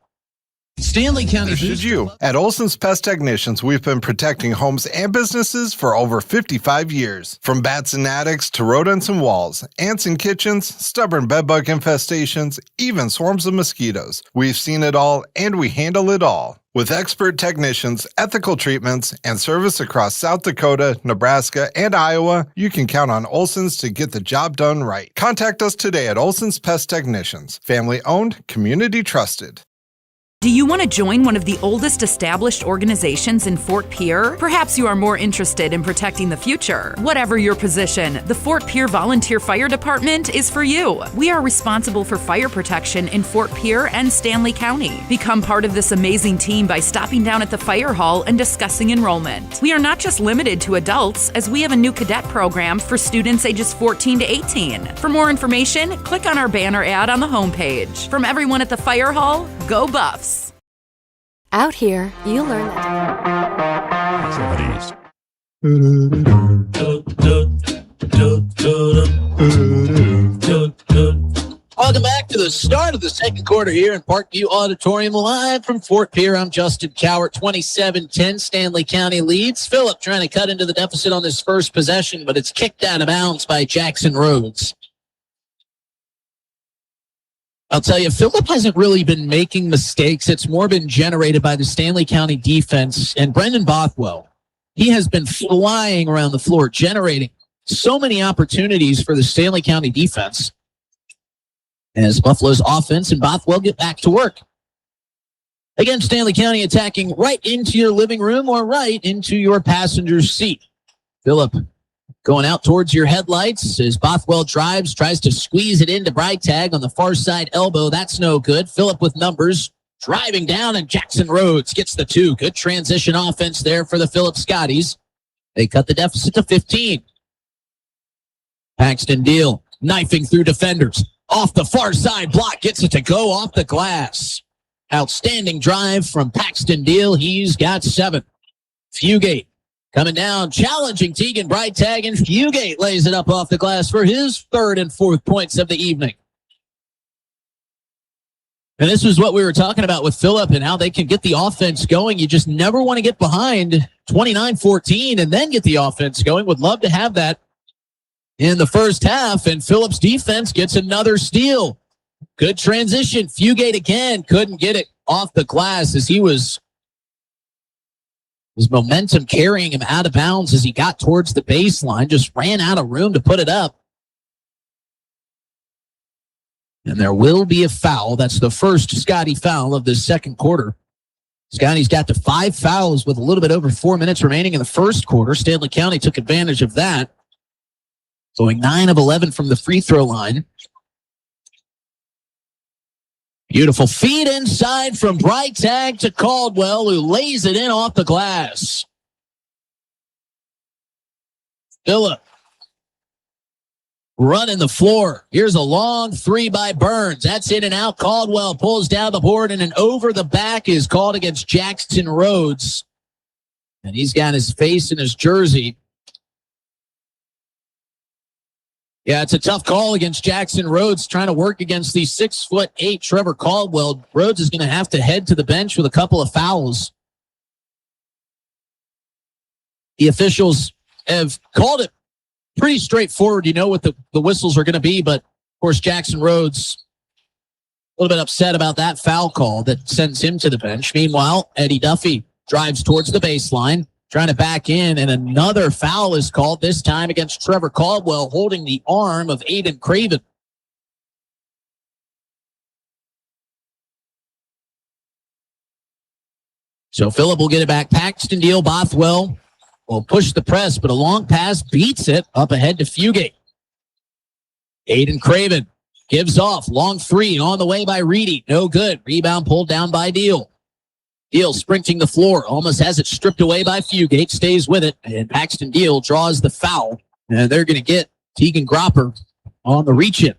Stanley County. Should you? At Olson's Pest Technicians, we've been protecting homes and businesses for over 55 years. From bats and attics to rodents and walls, ants in kitchens, stubborn bedbug infestations, even swarms of mosquitoes. We've seen it all and we handle it all. With expert technicians, ethical treatments, and service across South Dakota, Nebraska, and Iowa, you can count on Olson's to get the job done right. Contact us today at Olson's Pest Technicians. Family owned, community trusted. Do you want to join one of the oldest established organizations in Fort Pierre? Perhaps you are more interested in protecting the future. Whatever your position, the Fort Pierre Volunteer Fire Department is for you. We are responsible for fire protection in Fort Pierre and Stanley County. Become part of this amazing team by stopping down at the fire hall and discussing enrollment. We are not just limited to adults, as we have a new cadet program for students ages 14 to 18. For more information, click on our banner ad on the homepage. From everyone at the fire hall, go Buffs! Out here, you learn that. Scotties. Welcome back to the start of the second quarter here in Parkview Auditorium, live from Fort Pierre. I'm Justin Cowart. 27-10 Stanley County leads. Phillip trying to cut into the deficit on this first possession, but it's kicked out of bounds by Jackson Rhodes. I'll tell you, Phillip hasn't really been making mistakes. It's more been generated by the Stanley County defense and Brendan Bothwell. He has been flying around the floor, generating so many opportunities for the Stanley County defense. As Buffalo's offense and Bothwell get back to work. Again, Stanley County attacking right into your living room or right into your passenger's seat. Phillip going out towards your headlights as Bothwell drives, tries to squeeze it into Breitag on the far side elbow. That's no good. Phillip with numbers, driving down, and Jackson Rhodes gets the two. Good transition offense there for the Phillip Scotties. They cut the deficit to 15. Paxton Deal knifing through defenders. Off the far side block, gets it to go off the glass. Outstanding drive from Paxton Deal. He's got 7. Fugate coming down, challenging Tegan Breitag, and Fugate lays it up off the glass for his 3rd and 4th points of the evening. And this was what we were talking about with Phillip and how they can get the offense going. You just never want to get behind 29-14 and then get the offense going. Would love to have that in the first half, and Phillip's defense gets another steal. Good transition. Fugate again couldn't get it off the glass as his momentum carrying him out of bounds as he got towards the baseline. Just ran out of room to put it up. And there will be a foul. That's the first Scotty foul of the second quarter. Scotty's got to 5 fouls with a little bit over 4 minutes remaining in the first quarter. Stanley County took advantage of that, going 9 of 11 from the free throw line. Beautiful feed inside from Breitag to Caldwell, who lays it in off the glass. Phillip running the floor. Here's a long 3 by Burns. That's in and out. Caldwell pulls down the board, and an over the back is called against Jackson Rhodes. And he's got his face in his jersey. Yeah, it's a tough call against Jackson Rhodes, trying to work against the 6'8" Trevor Caldwell. Rhodes is going to have to head to the bench with a couple of fouls. The officials have called it pretty straightforward. You know what the whistles are going to be, but of course Jackson Rhodes little bit upset about that foul call that sends him to the bench. Meanwhile, Eddie Duffy drives towards the baseline, trying to back in, and another foul is called, this time against Trevor Caldwell, holding the arm of Aiden Craven. So Phillip will get it back. Paxton Deal, Bothwell will push the press, but a long pass beats it up ahead to Fugate. Aiden Craven gives off. Long three on the way by Reedy. No good. Rebound pulled down by Deal. Deal sprinting the floor. Almost has it stripped away by Fugate. Stays with it. And Paxton Deal draws the foul. And they're going to get Tegan Gropper on the reach-in.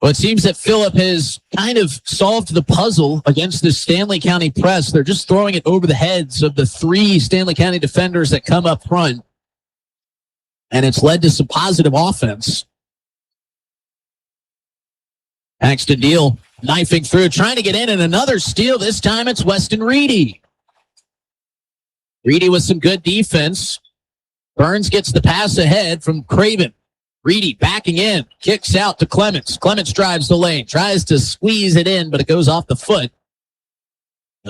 Well, it seems that Phillip has kind of solved the puzzle against the Stanley County press. They're just throwing it over the heads of the three Stanley County defenders that come up front. And it's led to some positive offense. Paxton Deal knifing through, trying to get in, and another steal. This time it's Weston Reedy. Reedy with some good defense. Burns gets the pass ahead from Craven. Reedy backing in, kicks out to Clements. Clements drives the lane, tries to squeeze it in, but it goes off the foot.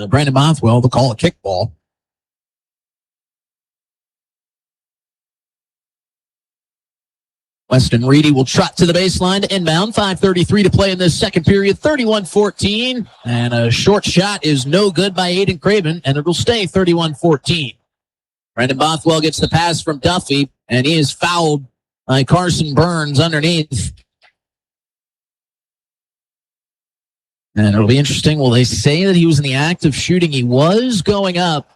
Brandon Bothwell will call a kickball. Weston Reedy will trot to the baseline to inbound. 5:33 to play in this second period. 31-14. And a short shot is no good by Aiden Craven, and it will stay 31-14. Brandon Bothwell gets the pass from Duffy, and he is fouled by Carson Burns underneath. And it'll be interesting. Will they say that he was in the act of shooting? He was going up.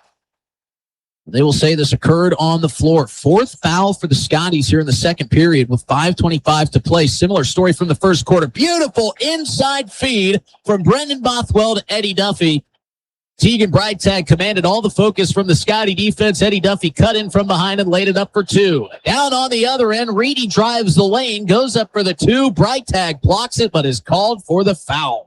They will say this occurred on the floor. Fourth foul for the Scotties here in the second period with 5:25 to play. Similar story from the first quarter. Beautiful inside feed from Brendan Bothwell to Eddie Duffy. Tegan Breitag commanded all the focus from the Scotty defense. Eddie Duffy cut in from behind and laid it up for two. Down on the other end, Reedy drives the lane, goes up for the two. Breitag blocks it, but is called for the foul.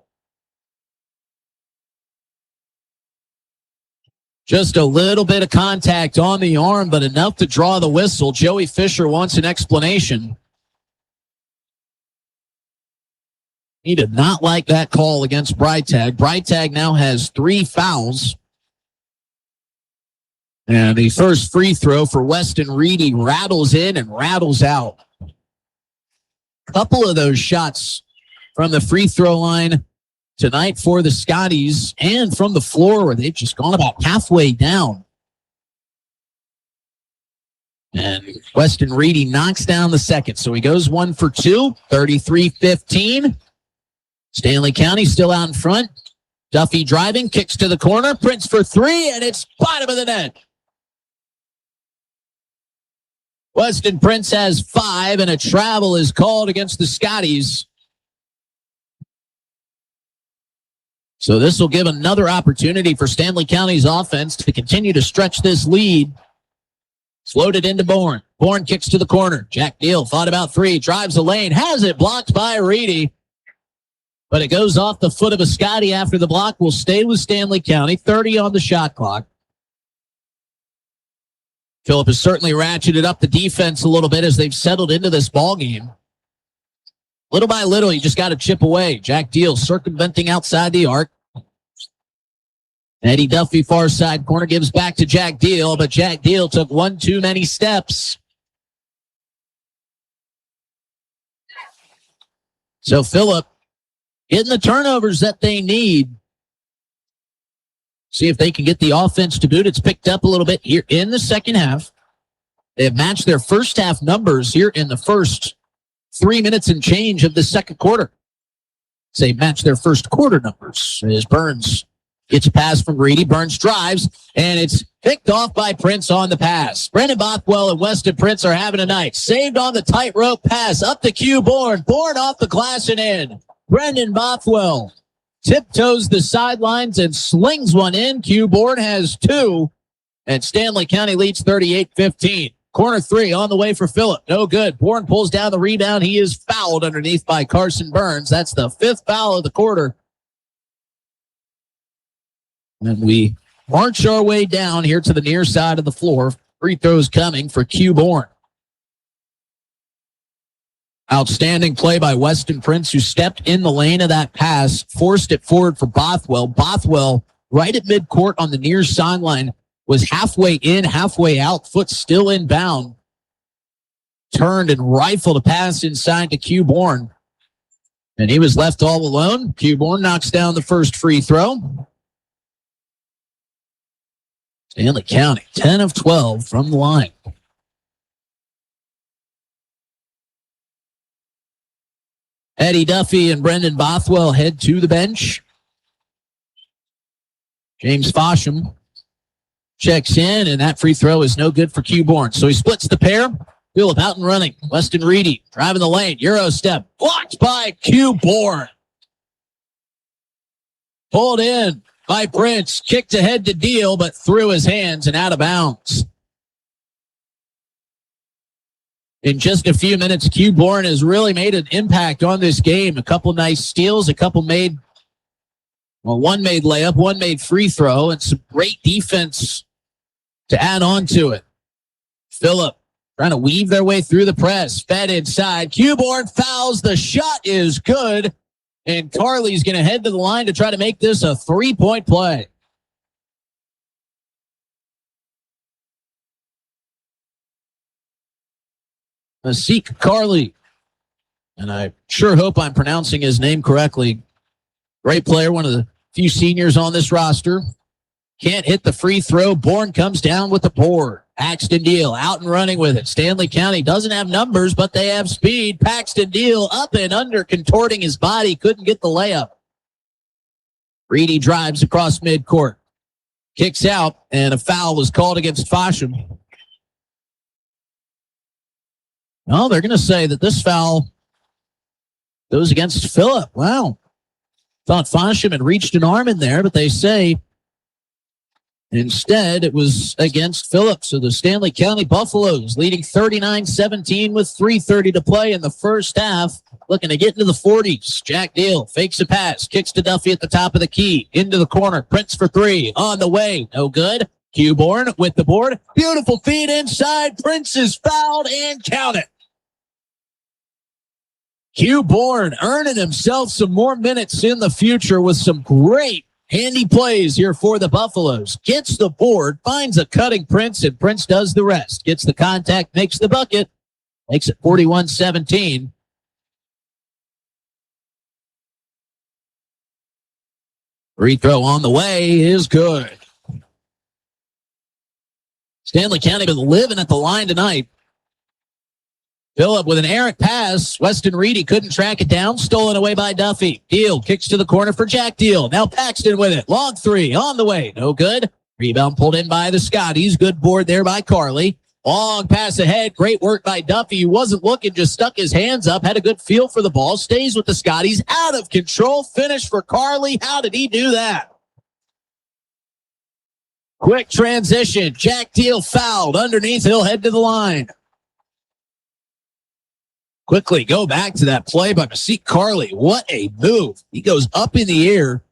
Just a little bit of contact on the arm, but enough to draw the whistle. Joey Fisher wants an explanation. He did not like that call against Breitag. Breitag now has 3 fouls. And the first free throw for Weston Reedy rattles in and rattles out. A couple of those shots from the free throw line tonight for the Scotties and from the floor where they've just gone about halfway down. And Weston Reedy knocks down the second. So he goes 1 for 2, 33-15. Stanley County still out in front. Duffy driving, kicks to the corner, Prince for 3, and it's bottom of the net. Weston Prince has 5, and a travel is called against the Scotties. So this will give another opportunity for Stanley County's offense to continue to stretch this lead. Floated into Bourne. Bourne kicks to the corner. Jack Deal thought about 3, drives the lane, has it blocked by Reedy. But it goes off the foot of a Scotty after the block. Will stay with Stanley County. 30 on the shot clock. Phillip has certainly ratcheted up the defense a little bit as they've settled into this ball game. Little by little, you just got to chip away. Jack Deal circumventing outside the arc. Eddie Duffy, far side corner, gives back to Jack Deal, but Jack Deal took one too many steps. So Phillip getting the turnovers that they need. See if they can get the offense to boot. It's picked up a little bit here in the second half. They have matched their first half numbers here in the first 3 minutes and change of the second quarter. They match their first quarter numbers as Burns gets a pass from Reedy. Burns drives, and it's picked off by Prince on the pass. Brendan Bothwell and Weston Prince are having a night. saved on the tightrope pass up to Q Bourne. Bourne off the glass and in. Brendan Bothwell tiptoes the sidelines and slings one in. Q Bourne has 2, and Stanley County leads 38-15. Corner 3 on the way for Phillip. No good. Bourne pulls down the rebound. He is fouled underneath by Carson Burns. That's the 5th foul of the quarter. And we march our way down here to the near side of the floor. Free throws coming for Q Bourne. Outstanding play by Weston Prince, who stepped in the lane of that pass, forced it forward for Bothwell. Bothwell, right at midcourt on the near sideline, was halfway in, halfway out, foot still inbound. Turned and rifled a pass inside to Q Bourne. And he was left all alone. Q Bourne knocks down the first free throw. Stanley County, 10 of 12 from the line. Eddie Duffy and Brendan Bothwell head to the bench. James Fosham checks in, and that free throw is no good for Q Bourne. So he splits the pair. Phillip out and running. Weston Reedy driving the lane. Euro step. Blocked by Q Bourne. Pulled in by Prince. Kicked ahead to Deal, but through his hands and out of bounds. In just a few minutes, Q Bourne has really made an impact on this game. A couple nice steals, one made layup, one made free throw, and some great defense to add on to it. Phillip trying to weave their way through the press. Fed inside. Q Bourne fouls. The shot is good. And Carly's going to head to the line to try to make this a 3-point play. Masik Carly. And I sure hope I'm pronouncing his name correctly. Great player, one of the few seniors on this roster. Can't hit the free throw. Bourne comes down with the board. Paxton Deal out and running with it. Stanley County doesn't have numbers, but they have speed. Paxton Deal up and under, contorting his body. Couldn't get the layup. Reedy drives across midcourt. Kicks out, and a foul was called against Fosham. Well, they're going to say that this foul goes against Phillip. Wow. Thought Fosham had reached an arm in there, but they say instead it was against Phillip. So the Stanley County Buffaloes leading 39-17 with 3:30 to play in the first half. Looking to get into the 40s. Jack Deal fakes a pass, kicks to Duffy at the top of the key. Into the corner. Prince for three. On the way. No good. Q Bourne with the board. Beautiful feed inside. Prince is fouled and counted. Q Bourne earning himself some more minutes in the future with some great handy plays here for the Buffaloes. Gets the board, finds a cutting Prince, and Prince does the rest. Gets the contact, makes the bucket, makes it 41-17. Free throw on the way is good. Stanley County been living at the line tonight. Phillip with an errant pass. Weston Reedy couldn't track it down. Stolen away by Duffy. Deal kicks to the corner for Jack Deal. Now Paxton with it. Long three on the way. No good. Rebound pulled in by the Scotties. Good board there by Carly. Long pass ahead. Great work by Duffy. He wasn't looking, just stuck his hands up. Had a good feel for the ball. Stays with the Scotties. Out of control. Finish for Carly. How did he do that? Quick transition. Jack Deal fouled. Underneath, he'll head to the line. Quickly go back to that play by Masik Carly. What a move. He goes up in the air,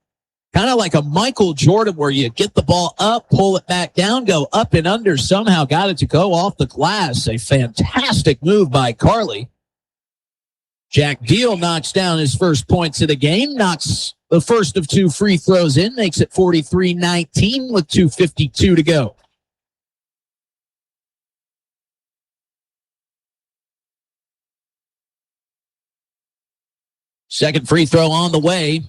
kind of like a Michael Jordan where you get the ball up, pull it back down, go up and under. Somehow got it to go off the glass. A fantastic move by Carly. Jack Deal knocks down his first points of the game, knocks the first of two free throws in, makes it 43-19 with 2:52 to go. Second free throw on the way.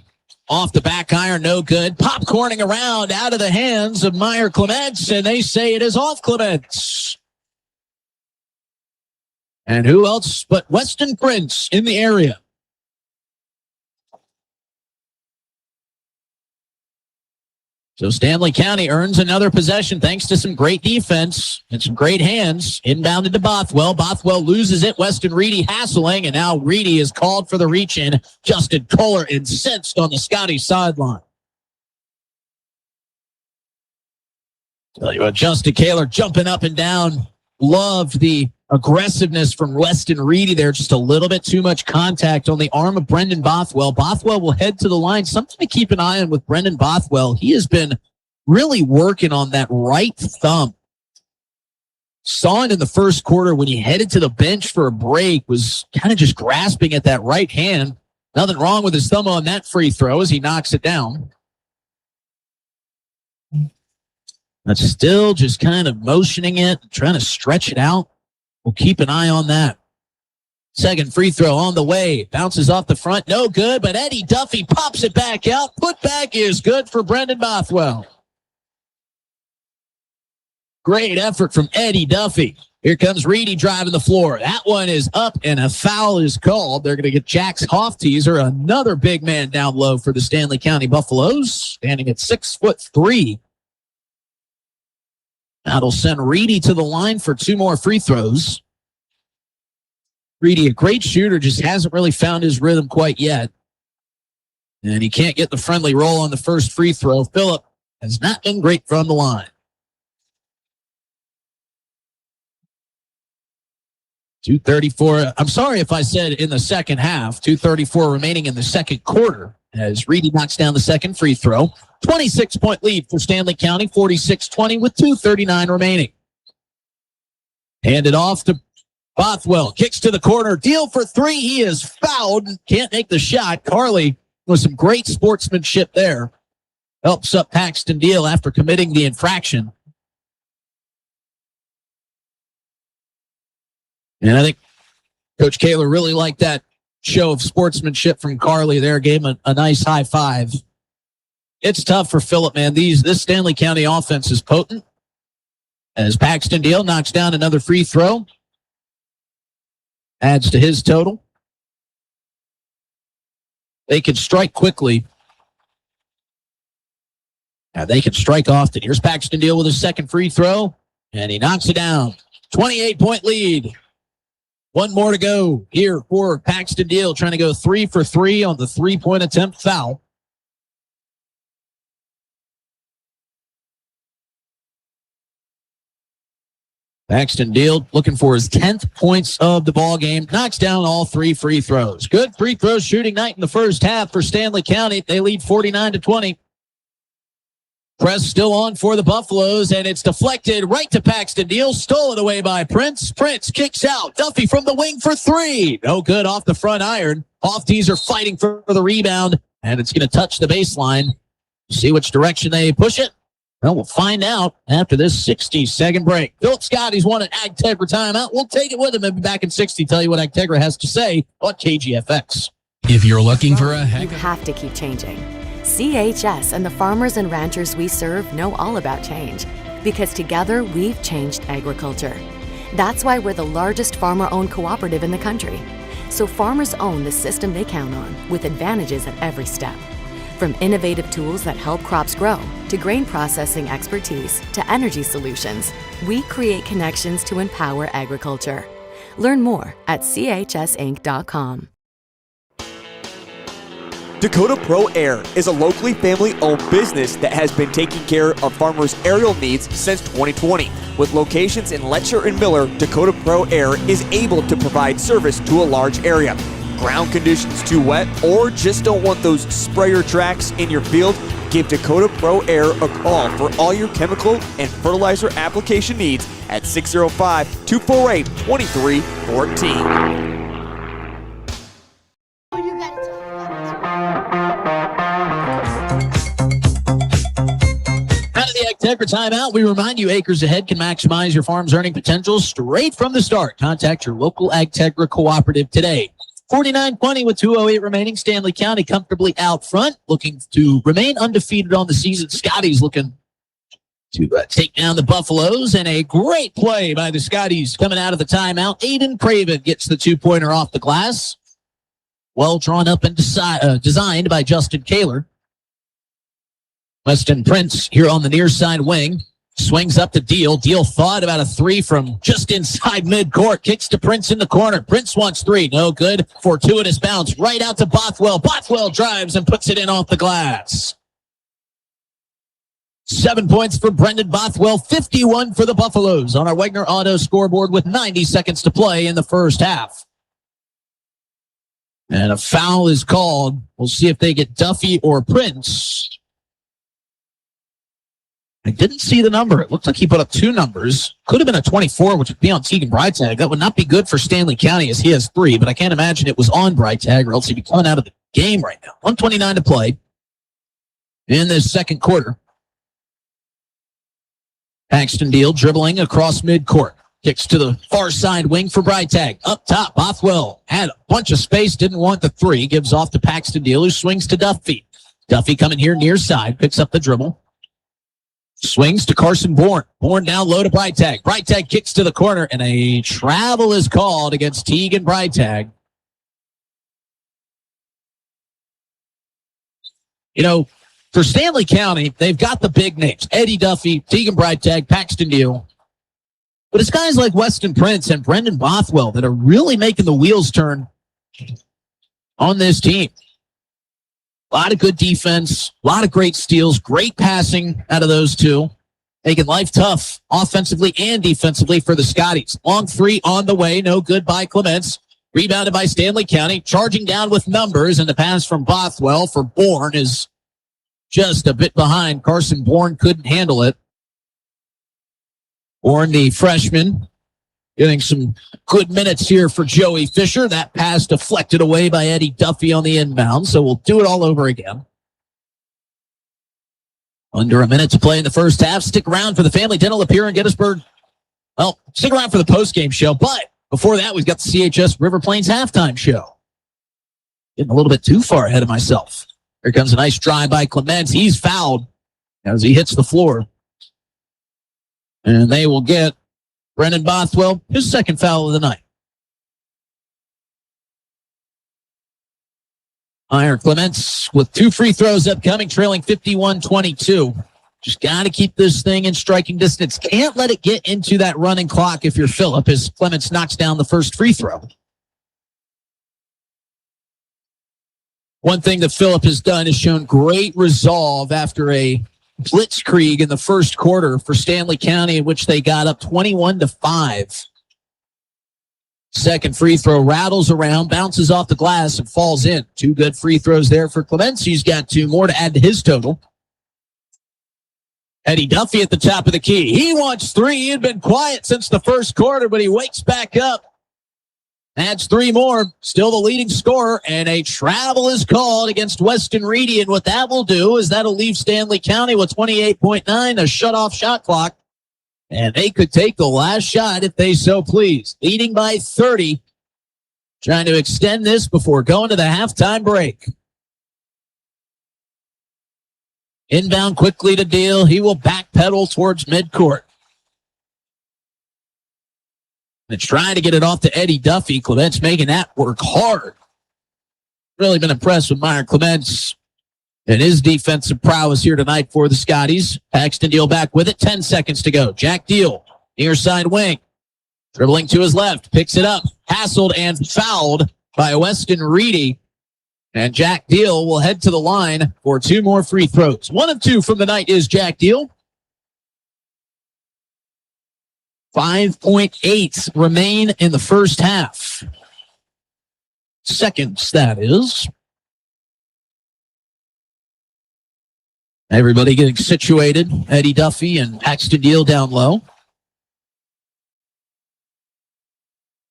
Off the back iron, no good. Popcorning around out of the hands of Meyer Clements, and they say it is off Clements. And who else but Weston Prince in the area? So Stanley County earns another possession thanks to some great defense and some great hands. Inbounded to Bothwell. Bothwell loses it. Weston Reedy hassling, and now Reedy is called for the reach-in. Justin Kohler incensed on the Scotties sideline. Tell you what, Justin Kohler jumping up and down. Loved the aggressiveness from Weston Reedy there. Just a little bit too much contact on the arm of Brendan Bothwell. Bothwell will head to the line. Something to keep an eye on with Brendan Bothwell. He has been really working on that right thumb. Saw it in the first quarter when he headed to the bench for a break, was kind of just grasping at that right hand. Nothing wrong with his thumb on that free throw as he knocks it down. But still just kind of motioning it, trying to stretch it out. We'll keep an eye on that. Second free throw on the way. Bounces off the front. No good, but Eddie Duffy pops it back out. Put back is good for Brendan Bothwell. Great effort from Eddie Duffy. Here comes Reedy driving the floor. That one is up, and a foul is called. They're going to get Jax Hofteaser, another big man down low for the Stanley County Buffaloes, standing at 6'3". That'll send Reedy to the line for 2 more free throws. Reedy, a great shooter, just hasn't really found his rhythm quite yet. And he can't get the friendly roll on the first free throw. Phillip has not been great from the line. 2:34. I'm sorry if I said in the second half. 2:34 remaining in the second quarter as Reedy knocks down the second free throw. 26-point lead for Stanley County, 46-20 with 2:39 remaining. Handed off to Bothwell. Kicks to the corner. Deal for 3. He is fouled. Can't make the shot. Carly with some great sportsmanship there. Helps up Paxton Deal after committing the infraction. And I think Coach Kaler really liked that show of sportsmanship from Carly there. Gave him a nice high five. It's tough for Phillip, man. This Stanley County offense is potent. As Paxton Deal knocks down another free throw. Adds to his total. They can strike quickly. Now they can strike often. Here's Paxton Deal with his second free throw. And he knocks it down. 28-point lead. 1 more to go here for Paxton Deal, trying to go 3 for 3 on the 3-point attempt foul. Paxton Deal looking for his 10th points of the ball game. Knocks down all 3 free throws. Good free throw shooting night in the first half for Stanley County. They lead 49-20. Press still on for the Buffaloes, and it's deflected right to Paxton Deal. Stolen away by Prince. Prince kicks out. Duffy from the wing for 3. No good off the front iron. Hofteaser fighting for the rebound, and it's going to touch the baseline. See which direction they push it? Well, we'll find out after this 60-second break. Phillip Scotties won an Agtegra timeout. We'll take it with him and be back in 60. Tell you what Agtegra has to say on KGFX. If you're looking for a You have to keep changing. CHS and the farmers and ranchers we serve know all about change because together we've changed agriculture. That's why we're the largest farmer-owned cooperative in the country. So farmers own the system they count on with advantages at every step. From innovative tools that help crops grow, to grain processing expertise, to energy solutions, we create connections to empower agriculture. Learn more at chsinc.com. Dakota Pro Air is a locally family-owned business that has been taking care of farmers' aerial needs since 2020. With locations in Letcher and Miller, Dakota Pro Air is able to provide service to a large area. Ground conditions too wet, or just don't want those sprayer tracks in your field? Give Dakota Pro Air a call for all your chemical and fertilizer application needs at 605-248-2314. Agtegra timeout. We remind you acres ahead can maximize your farm's earning potential straight from the start. Contact your local Agtegra cooperative today. 49-20 with 2:08 remaining. Stanley County comfortably out front, looking to remain undefeated on the season. Scotties looking to take down the Buffaloes, and a great play by the Scotties coming out of the timeout. Aiden Craven gets the 2-pointer off the glass. Well drawn up and designed by Justin Kaler. Weston Prince here on the near side wing. Swings up to Deal. Deal thought about a 3 from just inside midcourt. Kicks to Prince in the corner. Prince wants 3. No good. Fortuitous bounce right out to Bothwell. Bothwell drives and puts it in off the glass. 7 points for Brendan Bothwell. 51 for the Buffaloes on our Wegner Auto scoreboard with 90 seconds to play in the first half. And a foul is called. We'll see if they get Duffy or Prince. I didn't see the number. It looked like he put up 2 numbers. Could have been a 24, which would be on Tegan Breitag. That would not be good for Stanley County as he has 3, but I can't imagine it was on Breitag or else he'd be coming out of the game right now. 1:29 to play in this second quarter. Paxton Deal dribbling across midcourt. Kicks to the far side wing for Breitag. Up top, Bothwell had a bunch of space, didn't want the 3. Gives off to Paxton Deal, who swings to Duffy. Duffy coming here near side, picks up the dribble. Swings to Carson Bourne. Bourne down low to Breitag. Breitag kicks to the corner, and a travel is called against Tegan Breitag. You know, for Stanley County, they've got the big names. Eddie Duffy, Tegan Breitag, Paxton Deal. But it's guys like Weston Prince and Brendan Bothwell that are really making the wheels turn on this team. A lot of good defense, a lot of great steals, great passing out of those two, making life tough offensively and defensively for the Scotties. Long 3 on the way, no good by Clements. Rebounded by Stanley County, charging down with numbers, and the pass from Bothwell for Bourne is just a bit behind. Carson Bourne couldn't handle it. Bourne, the freshman, getting some good minutes here for Joey Fisher. That pass deflected away by Eddie Duffy on the inbound, so we'll do it all over again. Under a minute to play in the first half. Stick around for the Family Dental up here in Gettysburg. Well, stick around for the postgame show, but before that, we've got the CHS River Plains halftime show. Getting a little bit too far ahead of myself. Here comes a nice drive by Clements. He's fouled as he hits the floor. And they will get Brendan Bothwell, his second foul of the night. Iron Clements with 2 free throws upcoming, trailing 51-22. Just got to keep this thing in striking distance. Can't let it get into that running clock if you're Phillip, as Clements knocks down the first free throw. One thing that Phillip has done is shown great resolve after a blitzkrieg in the first quarter for Stanley County, in which they got up 21-5. Second free throw rattles around, bounces off the glass, and falls in. 2 good free throws there for Clements. He's got 2 more to add to his total. Eddie Duffy at the top of the key. He wants 3. He had been quiet since the first quarter, but he wakes back up. Adds 3 more. Still the leading scorer, and a travel is called against Weston Reedy. And what that will do is that'll leave Stanley County with 28.9, a shut-off shot clock. And they could take the last shot if they so please. Leading by 30. Trying to extend this before going to the halftime break. Inbound quickly to Deal. He will backpedal towards midcourt. And trying to get it off to Eddie Duffy. Clements making that work hard. Really been impressed with Myron Clements and his defensive prowess here tonight for the Scotties. Paxton Deal back with it. 10 seconds to go. Jack Deal, near side wing. Dribbling to his left. Picks it up. Hassled and fouled by Weston Reedy. And Jack Deal will head to the line for 2 more free throws. 1 of 2 from the night is Jack Deal. 5.8 remain in the first half. Seconds, that is. Everybody getting situated. Eddie Duffy and Paxton Deal down low.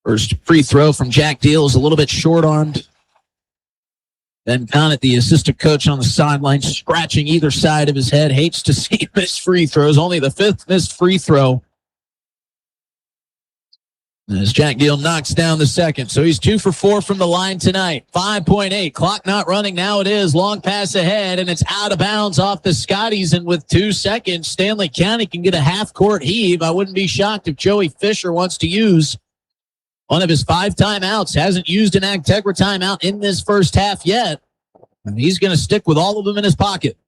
First free throw from Jack Deal is a little bit short-armed. Ben Conant, the assistant coach on the sideline, scratching either side of his head. Hates to see missed free throws. Only the 5th missed free throw as Jack Deal knocks down the second. So he's 2 for 4 from the line tonight. 5.8. Clock not running. Now it is. Long pass ahead, and it's out of bounds off the Scotties. And with 2 seconds, Stanley County can get a half-court heave. I wouldn't be shocked if Joey Fisher wants to use one of his 5 timeouts. Hasn't used an Agtegra timeout in this first half yet. And he's going to stick with all of them in his pocket.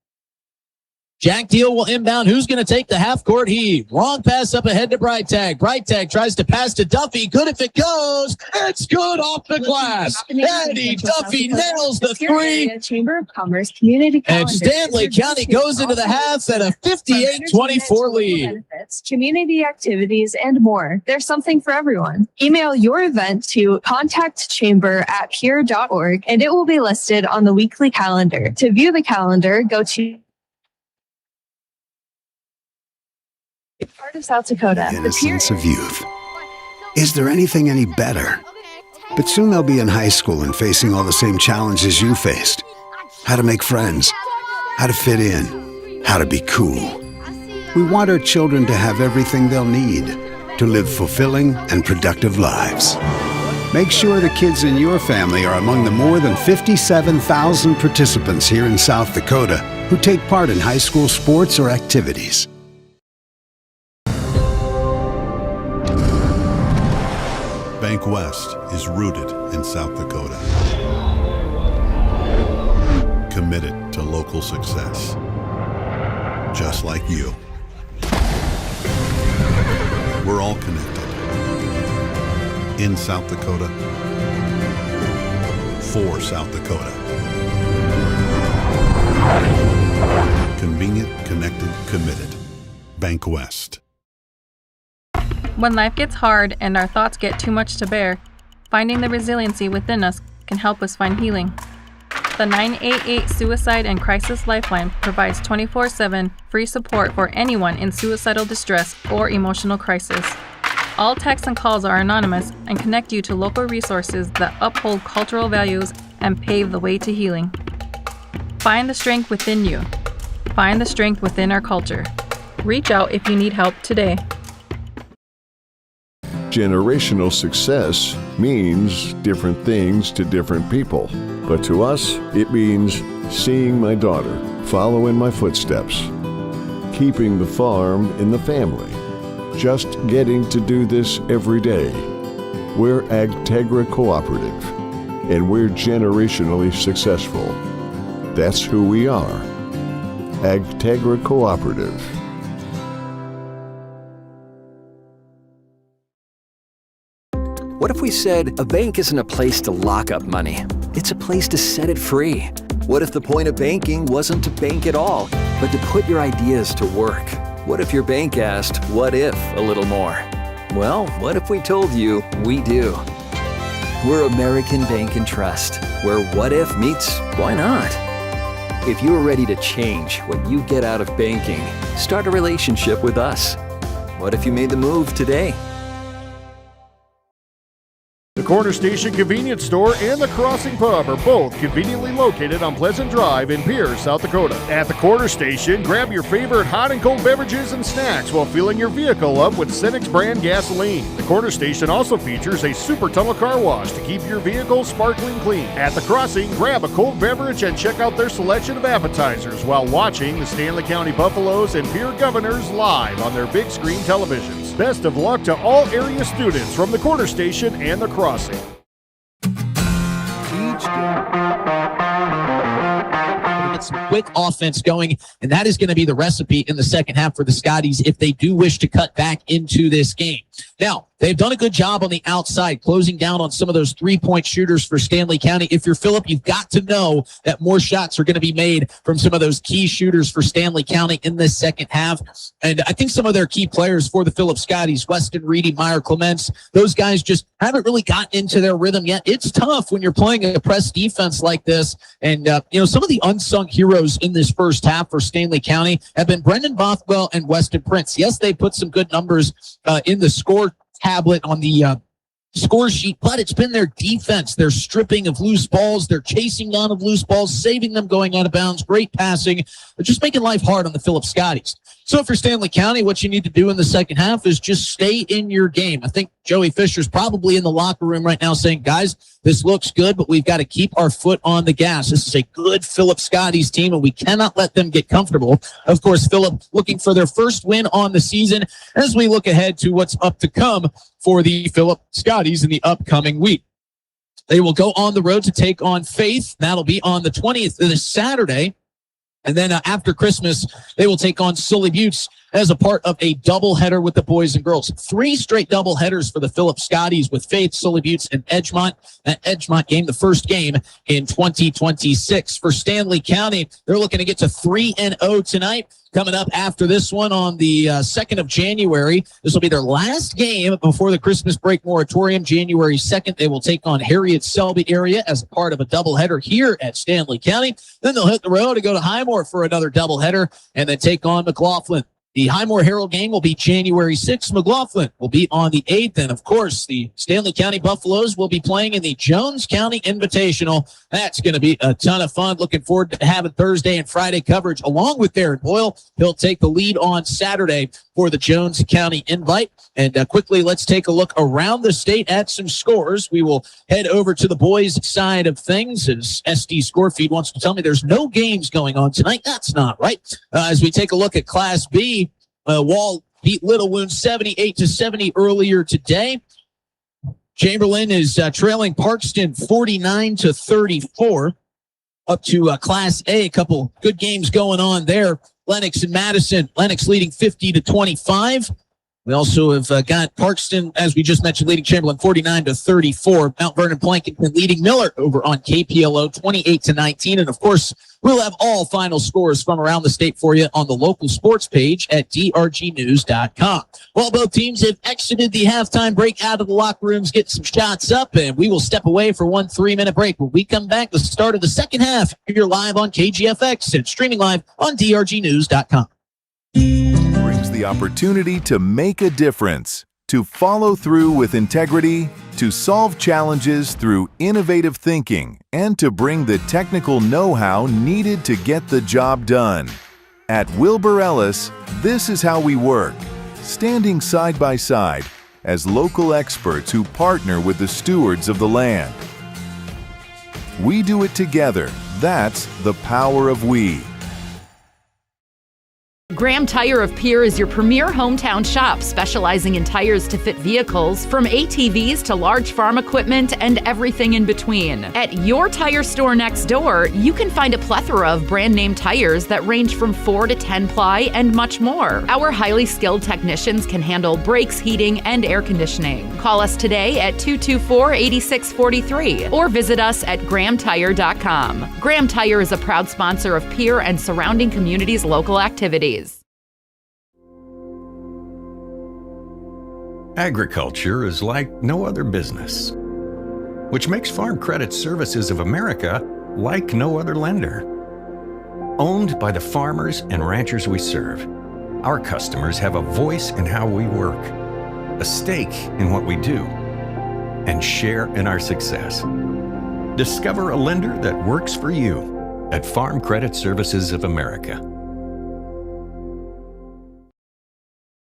Jack Deal will inbound. Who's going to take the half-court heave? Long pass up ahead to Breitag. Breitag tries to pass to Duffy. Good if it goes. It's good off the glass. Eddie Duffy nails the 3. Chamber of Commerce Community And Stanley County goes into the half at a 58-24 lead. Benefits, community activities, and more. There's something for everyone. Email your event to contactchamber@peer.org, and it will be listed on the weekly calendar. To view the calendar, go to Part of South Dakota. The innocence of youth. Is there anything any better? But soon they'll be in high school and facing all the same challenges you faced. How to make friends, how to fit in, how to be cool. We want our children to have everything they'll need to live fulfilling and productive lives. Make sure the kids in your family are among the more than 57,000 participants here in South Dakota who take part in high school sports or activities. Bank West is rooted in South Dakota. Committed to local success. Just like you. We're all connected. In South Dakota. For South Dakota. Convenient, connected, committed. Bank West. When life gets hard and our thoughts get too much to bear, finding the resiliency within us can help us find healing. The 988 Suicide and Crisis Lifeline provides 24/7 free support for anyone in suicidal distress or emotional crisis. All texts and calls are anonymous and connect you to local resources that uphold cultural values and pave the way to healing. Find the strength within you. Find the strength within our culture. Reach out if you need help today. Generational success means different things to different people. But to us, it means seeing my daughter follow in my footsteps, keeping the farm in the family, just getting to do this every day. We're Agtegra Cooperative, and we're generationally successful. That's who we are. Agtegra Cooperative. What if we said a bank isn't a place to lock up money? It's a place to set it free. What if the point of banking wasn't to bank at all, but to put your ideas to work? What if your bank asked, what if, a little more? Well, what if we told you we do? We're American Bank and Trust, where what if meets why not? If you're ready to change what you get out of banking, start a relationship with us. What if you made the move today? The Corner Station Convenience Store and the Crossing Pub are both conveniently located on Pleasant Drive in Pierce, South Dakota. At the Corner Station, grab your favorite hot and cold beverages and snacks while filling your vehicle up with Cenex brand gasoline. The Corner Station also features a super tunnel car wash to keep your vehicle sparkling clean. At the Crossing, grab a cold beverage and check out their selection of appetizers while watching the Stanley County Buffaloes and Pierre Governors live on their big screen televisions. Best of luck to all area students from the Corner Station and the Crossing. Get some quick offense going, and that is going to be the recipe in the second half for the Scotties if they do wish to cut back into this game. Now, they've done a good job on the outside, closing down on some of those three-point shooters for Stanley County. If you're Phillip, you've got to know that more shots are going to be made from some of those key shooters for Stanley County in this second half. And I think some of their key players for the Phillip Scotties, Weston Reedy, Meyer Clements, those guys just haven't really gotten into their rhythm yet. It's tough when you're playing a press defense like this. And, some of the unsung heroes in this first half for Stanley County have been Brendan Bothwell and Weston Prince. Yes, they put some good numbers in the score tablet on the score sheet, but it's been their defense, their stripping of loose balls, their chasing down of loose balls, saving them going out of bounds, great passing. They're just making life hard on the Phillip Scotties. So if you're Stanley County, what you need to do in the second half is just stay in your game. I think Joey Fisher's probably in the locker room right now saying, guys, this looks good, but we've got to keep our foot on the gas. This is a good Phillip Scotties team, and we cannot let them get comfortable. Of course, Phillip looking for their first win on the season as we look ahead to what's up to come for the Phillip Scotties in the upcoming week. They will go on the road to take on Faith. That'll be on the 20th, this Saturday. And then after Christmas, they will take on Sully Buttes as a part of a doubleheader with the boys and girls. 3 straight doubleheaders for the Phillip Scotties with Faith, Sully Buttes, and Edgemont. That Edgemont game, the first game in 2026. For Stanley County, they're looking to get to 3-0 tonight. Coming up after this one on the 2nd of January. This will be their last game before the Christmas break moratorium. January 2nd, they will take on Harriet Selby area as a part of a doubleheader here at Stanley County. Then they'll hit the road to go to Highmore for another doubleheader and then take on McLaughlin. The Highmore Herald game will be January 6th. McLaughlin will be on the 8th. And, of course, the Stanley County Buffaloes will be playing in the Jones County Invitational. That's going to be a ton of fun. Looking forward to having Thursday and Friday coverage along with Darren Boyle. He'll take the lead on Saturday for the Jones County Invite. And quickly, let's take a look around the state at some scores. We will head over to the boys' side of things as SD Score Feed wants to tell me there's no games going on tonight. That's not right. As we take a look at Class B, Wall beat Little Wound 78-70 earlier today. Chamberlain is trailing Parkston 49-34. Up to Class A, a couple good games going on there. Lennox and Madison. Lennox leading 50-25. We also have got Parkston, as we just mentioned, leading Chamberlain 49-34. Mount Vernon Plankinton leading Miller over on KPLO 28-19. And of course, we'll have all final scores from around the state for you on the local sports page at drgnews.com. Well, both teams have exited the halftime break out of the locker rooms, getting some shots up, and we will step away for 1 3-minute break. When we come back, the start of the second half, you're live on KGFX and streaming live on drgnews.com. Brings the opportunity to make a difference, to follow through with integrity, to solve challenges through innovative thinking, and to bring the technical know-how needed to get the job done. At Wilbur Ellis, this is how we work, standing side by side as local experts who partner with the stewards of the land. We do it together. That's the power of we. Graham Tire of Pierre is your premier hometown shop, specializing in tires to fit vehicles, from ATVs to large farm equipment and everything in between. At your tire store next door, you can find a plethora of brand name tires that range from 4 to 10 ply and much more. Our highly skilled technicians can handle brakes, heating, and air conditioning. Call us today at 224-8643 or visit us at grahamtire.com. Graham Tire is a proud sponsor of Pierre and surrounding communities' local activities. Agriculture is like no other business, which makes Farm Credit Services of America like no other lender. Owned by the farmers and ranchers we serve, our customers have a voice in how we work, a stake in what we do, and share in our success. Discover a lender that works for you at Farm Credit Services of America.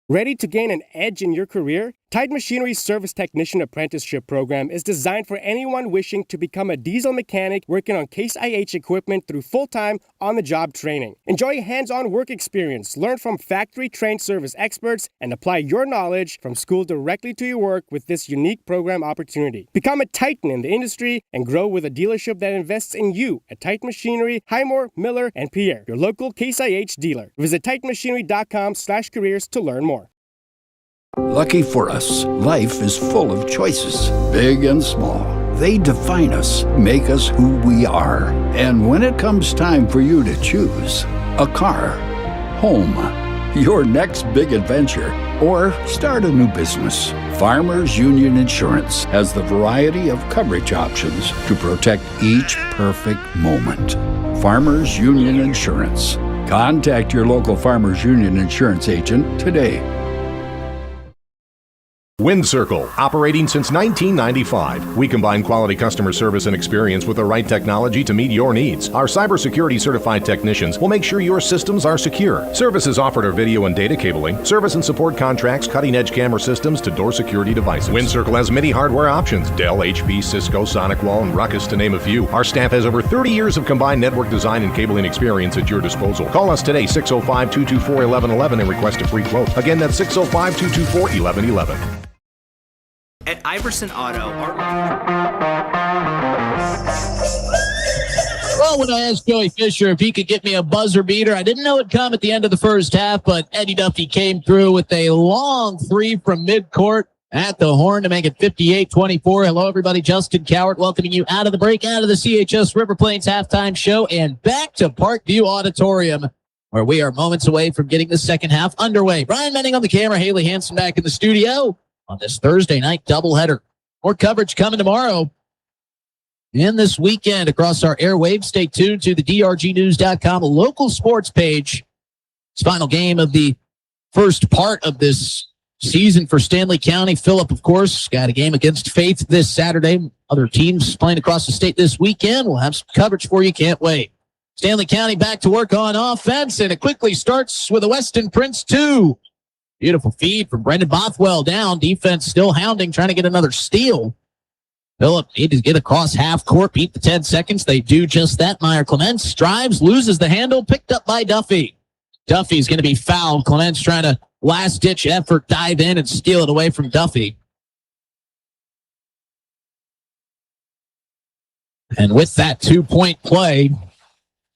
Ready to gain an edge in your career? Tide Machinery's Service Technician Apprenticeship Program is designed for anyone wishing to become a diesel mechanic working on Case IH equipment through full-time, on-the-job training. Enjoy hands-on work experience, learn from factory-trained service experts, and apply your knowledge from school directly to your work with this unique program opportunity. Become a titan in the industry and grow with a dealership that invests in you at Tide Machinery, Highmore, Miller, and Pierre, your local Case IH dealer. Visit TitanMachinery.com/careers to learn more. Lucky for us, life is full of choices, big and small. They define us, make us who we are. And when it comes time for you to choose a car, home, your next big adventure, or start a new business, Farmers Union Insurance has the variety of coverage options to protect each perfect moment. Farmers Union Insurance. Contact your local Farmers Union Insurance agent today. WindCircle, operating since 1995. We combine quality customer service and experience with the right technology to meet your needs. Our cybersecurity certified technicians will make sure your systems are secure. Services offered are video and data cabling, service and support contracts, cutting-edge camera systems to door security devices. WindCircle has many hardware options: Dell, HP, Cisco, SonicWall, and Ruckus, to name a few. Our staff has over 30 years of combined network design and cabling experience at your disposal. Call us today, 605-224-1111, and request a free quote. Again, that's 605-224-1111. At Iverson Auto, Well, when I asked Joey Fisher if he could get me a buzzer beater, I didn't know it'd come at the end of the first half, but Eddie Duffy came through with a long three from midcourt at the horn to make it 58-24. Hello, everybody. Justin Cowart welcoming you out of the break, out of the CHS River Plains halftime show, and back to Parkview Auditorium, where we are moments away from getting the second half underway. Brian Menning on the camera, Haley Hansen back in the studio on this Thursday night doubleheader. More coverage coming tomorrow and this weekend across our airwaves. Stay tuned to the drgnews.com local sports page. It's final game of the first part of this season for Stanley County. Phillip, of course, got a game against Faith this Saturday. Other teams playing across the state this weekend. We'll have some coverage for you. Can't wait. Stanley County back to work on offense, and it quickly starts with a Weston Prince 2. Beautiful feed from Brendan Bothwell down. Defense still hounding, trying to get another steal. Phillip needed to get across half court, beat the 10 seconds. They do just that. Meyer Clements drives, loses the handle, picked up by Duffy. Duffy's going to be fouled. Clements trying to last-ditch effort, dive in and steal it away from Duffy. And with that 2-point play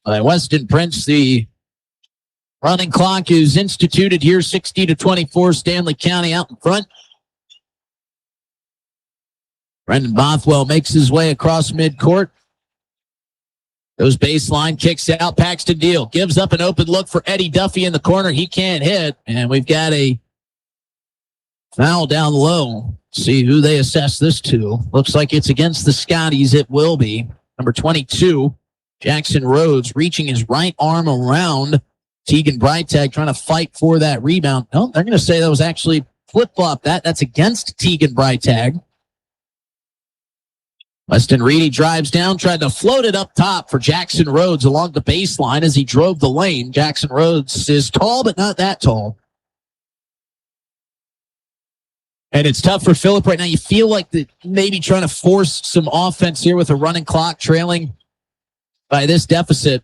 by Weston Prince, the running clock is instituted here, 60-24, Stanley County out in front. Brendan Bothwell makes his way across midcourt. Goes baseline, kicks out, Paxton Deal. Gives up an open look for Eddie Duffy in the corner. He can't hit. And we've got a foul down low. See who they assess this to. Looks like it's against the Scotties. It will be. Number 22, Jackson Rhodes, reaching his right arm around Tegan Breitag, trying to fight for that rebound. No, they're going to say that was actually flip-flop. That's against Tegan Breitag. Weston Reedy drives down, tried to float it up top for Jackson Rhodes along the baseline as he drove the lane. Jackson Rhodes is tall, but not that tall. And it's tough for Phillip right now. You feel like maybe trying to force some offense here with a running clock trailing by this deficit.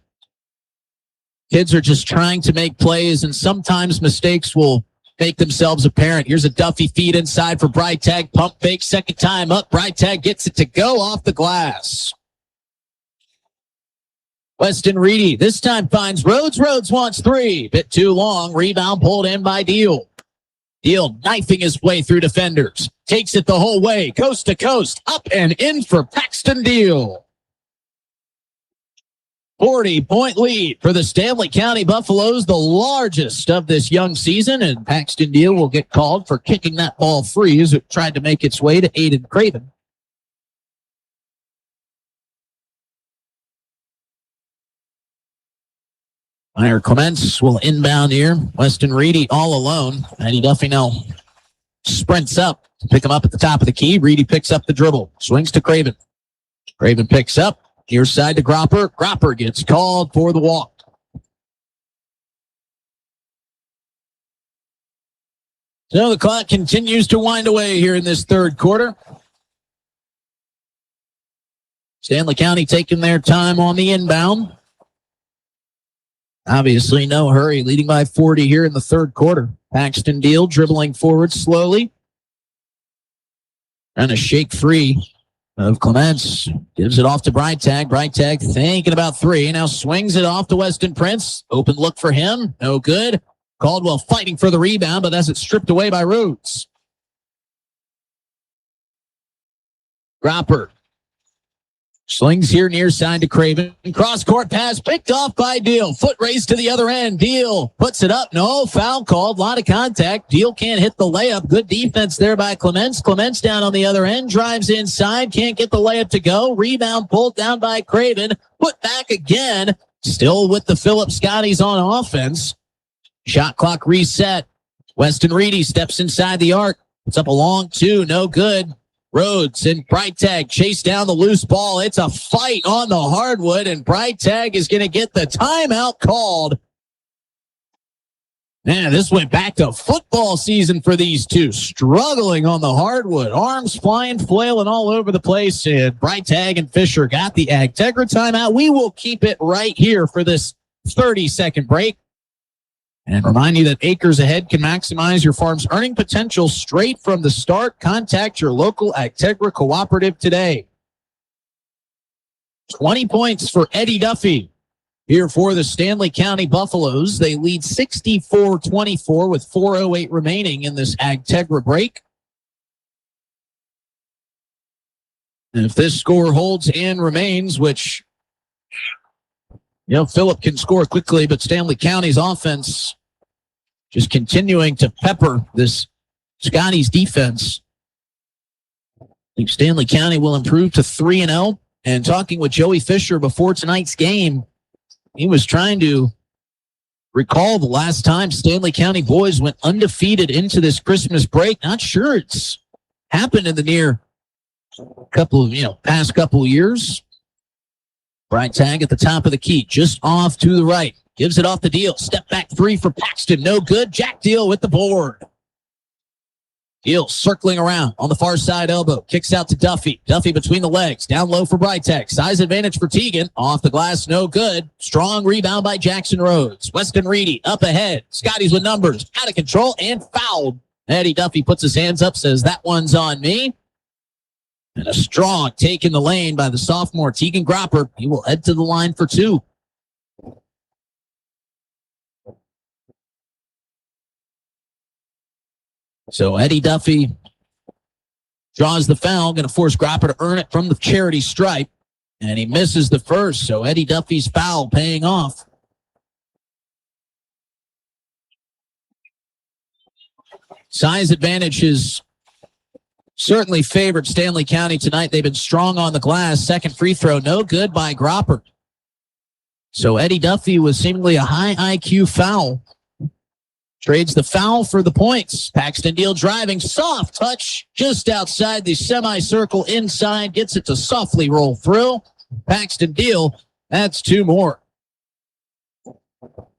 Kids are just trying to make plays, and sometimes mistakes will make themselves apparent. Here's a Duffy feed inside for Breitag. Pump fake, second time up. Breitag gets it to go off the glass. Weston Reedy this time finds Rhodes. Rhodes wants 3. Bit too long. Rebound pulled in by Deal. Deal knifing his way through defenders. Takes it the whole way, coast to coast. Up and in for Paxton Deal. 40-point lead for the Stanley County Buffaloes, the largest of this young season, and Paxton Deal will get called for kicking that ball free as it tried to make its way to Aiden Craven. Meyer Clements will inbound here. Weston Reedy all alone. Eddie Duffy now sprints up to pick him up at the top of the key. Reedy picks up the dribble. Swings to Craven. Craven picks up. Near side to Gropper. Gropper gets called for the walk. So the clock continues to wind away here in this third quarter. Stanley County taking their time on the inbound. Obviously, no hurry, leading by 40 here in the third quarter. Paxton Deal dribbling forward slowly. Trying to shake free of Clements. Gives it off to Breitag. Breitag thinking about 3. Now swings it off to Weston Prince. Open look for him. No good. Caldwell fighting for the rebound, but that's it stripped away by Rhodes. Gropper slings here near side to Craven. Cross court pass picked off by Deal. Foot race to the other end. Deal puts it up. No, foul called. A lot of contact. Deal can't hit the layup. Good defense there by Clements. Clements down on the other end. Drives inside. Can't get the layup to go. Rebound pulled down by Craven. Put back again. Still with the Phillip Scotties on offense. Shot clock reset. Weston Reedy steps inside the arc. Puts up a long 2. No good. Rhodes and Breitag chase down the loose ball. It's a fight on the hardwood, and Breitag is going to get the timeout called. Man, this went back to football season for these two. Struggling on the hardwood. Arms flying, flailing all over the place. And Breitag and Fisher got the Agtegra timeout. We will keep it right here for this 30-second break. And remind you that Acres Ahead can maximize your farm's earning potential straight from the start. Contact your local Agtegra cooperative today. 20 points for Eddie Duffy here for the Stanley County Buffaloes. They lead 64-24 with 4:08 remaining in this Agtegra break. And if this score holds and remains, which Phillip can score quickly, but Stanley County's offense just continuing to pepper this Scotties defense. I think Stanley County will improve to 3-0. And talking with Joey Fisher before tonight's game, he was trying to recall the last time Stanley County boys went undefeated into this Christmas break. Not sure it's happened in the past couple of years. Freitag at the top of the key, just off to the right. Gives it off the deal. Step back three for Paxton. No good. Jack Deal with the board. Deal circling around on the far side elbow. Kicks out to Duffy. Duffy between the legs. Down low for Freitag. Size advantage for Teagan. Off the glass. No good. Strong rebound by Jackson Rhodes. Weston Reedy up ahead. Scotties with numbers. Out of control and fouled. Eddie Duffy puts his hands up. Says that one's on me. And a strong take in the lane by the sophomore Teagan Gropper. He will head to the line for two. So Eddie Duffy draws the foul, going to force Gropper to earn it from the charity stripe, and he misses the first. So Eddie Duffy's foul paying off. Size advantage has certainly favored Stanley County tonight. They've been strong on the glass. Second free throw, no good by Gropper. So Eddie Duffy was seemingly a high IQ foul. Trades the foul for the points. Paxton Deal driving. Soft touch just outside the semicircle inside. Gets it to softly roll through. Paxton Deal, that's two more.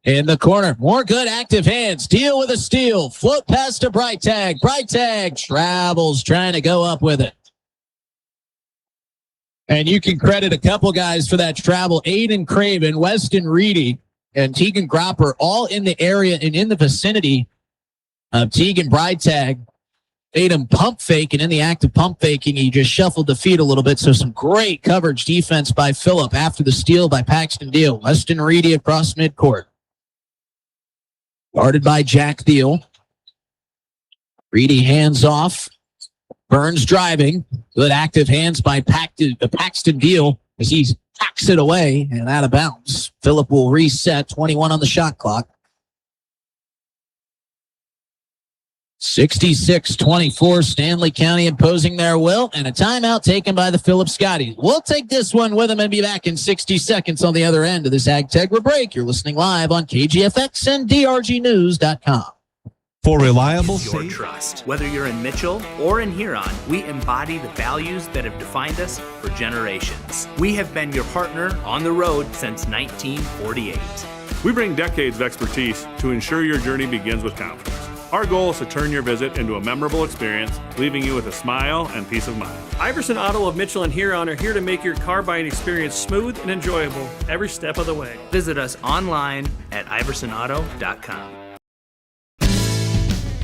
In the corner, more good active hands. Deal with a steal. Float pass to Freitag. Freitag travels, trying to go up with it. And you can credit a couple guys for that travel. Aiden Craven, Weston Reedy, and Teagan Gropper all in the area and in the vicinity of Teagan Freitag. Made him pump fake, and in the act of pump faking, he just shuffled the feet a little bit. So some great coverage defense by Phillip after the steal by Paxton Deal. Weston Reedy across midcourt. Guarded by Jack Deal. Reedy hands off. Burns driving. Good active hands by Paxton Deal as he packs it away and out of bounds. Phillip will reset. 21 on the shot clock. 66-24, Stanley County imposing their will, and a timeout taken by the Phillip Scotties. We'll take this one with them and be back in 60 seconds on the other end of this AgTegra break. You're listening live on KGFX and DRGnews.com. For reliable, your trust. Whether you're in Mitchell or in Huron, we embody the values that have defined us for generations. We have been your partner on the road since 1948. We bring decades of expertise to ensure your journey begins with confidence. Our goal is to turn your visit into a memorable experience, leaving you with a smile and peace of mind. Iverson Auto of Mitchell and Huron are here to make your car buying experience smooth and enjoyable every step of the way. Visit us online at iversonauto.com.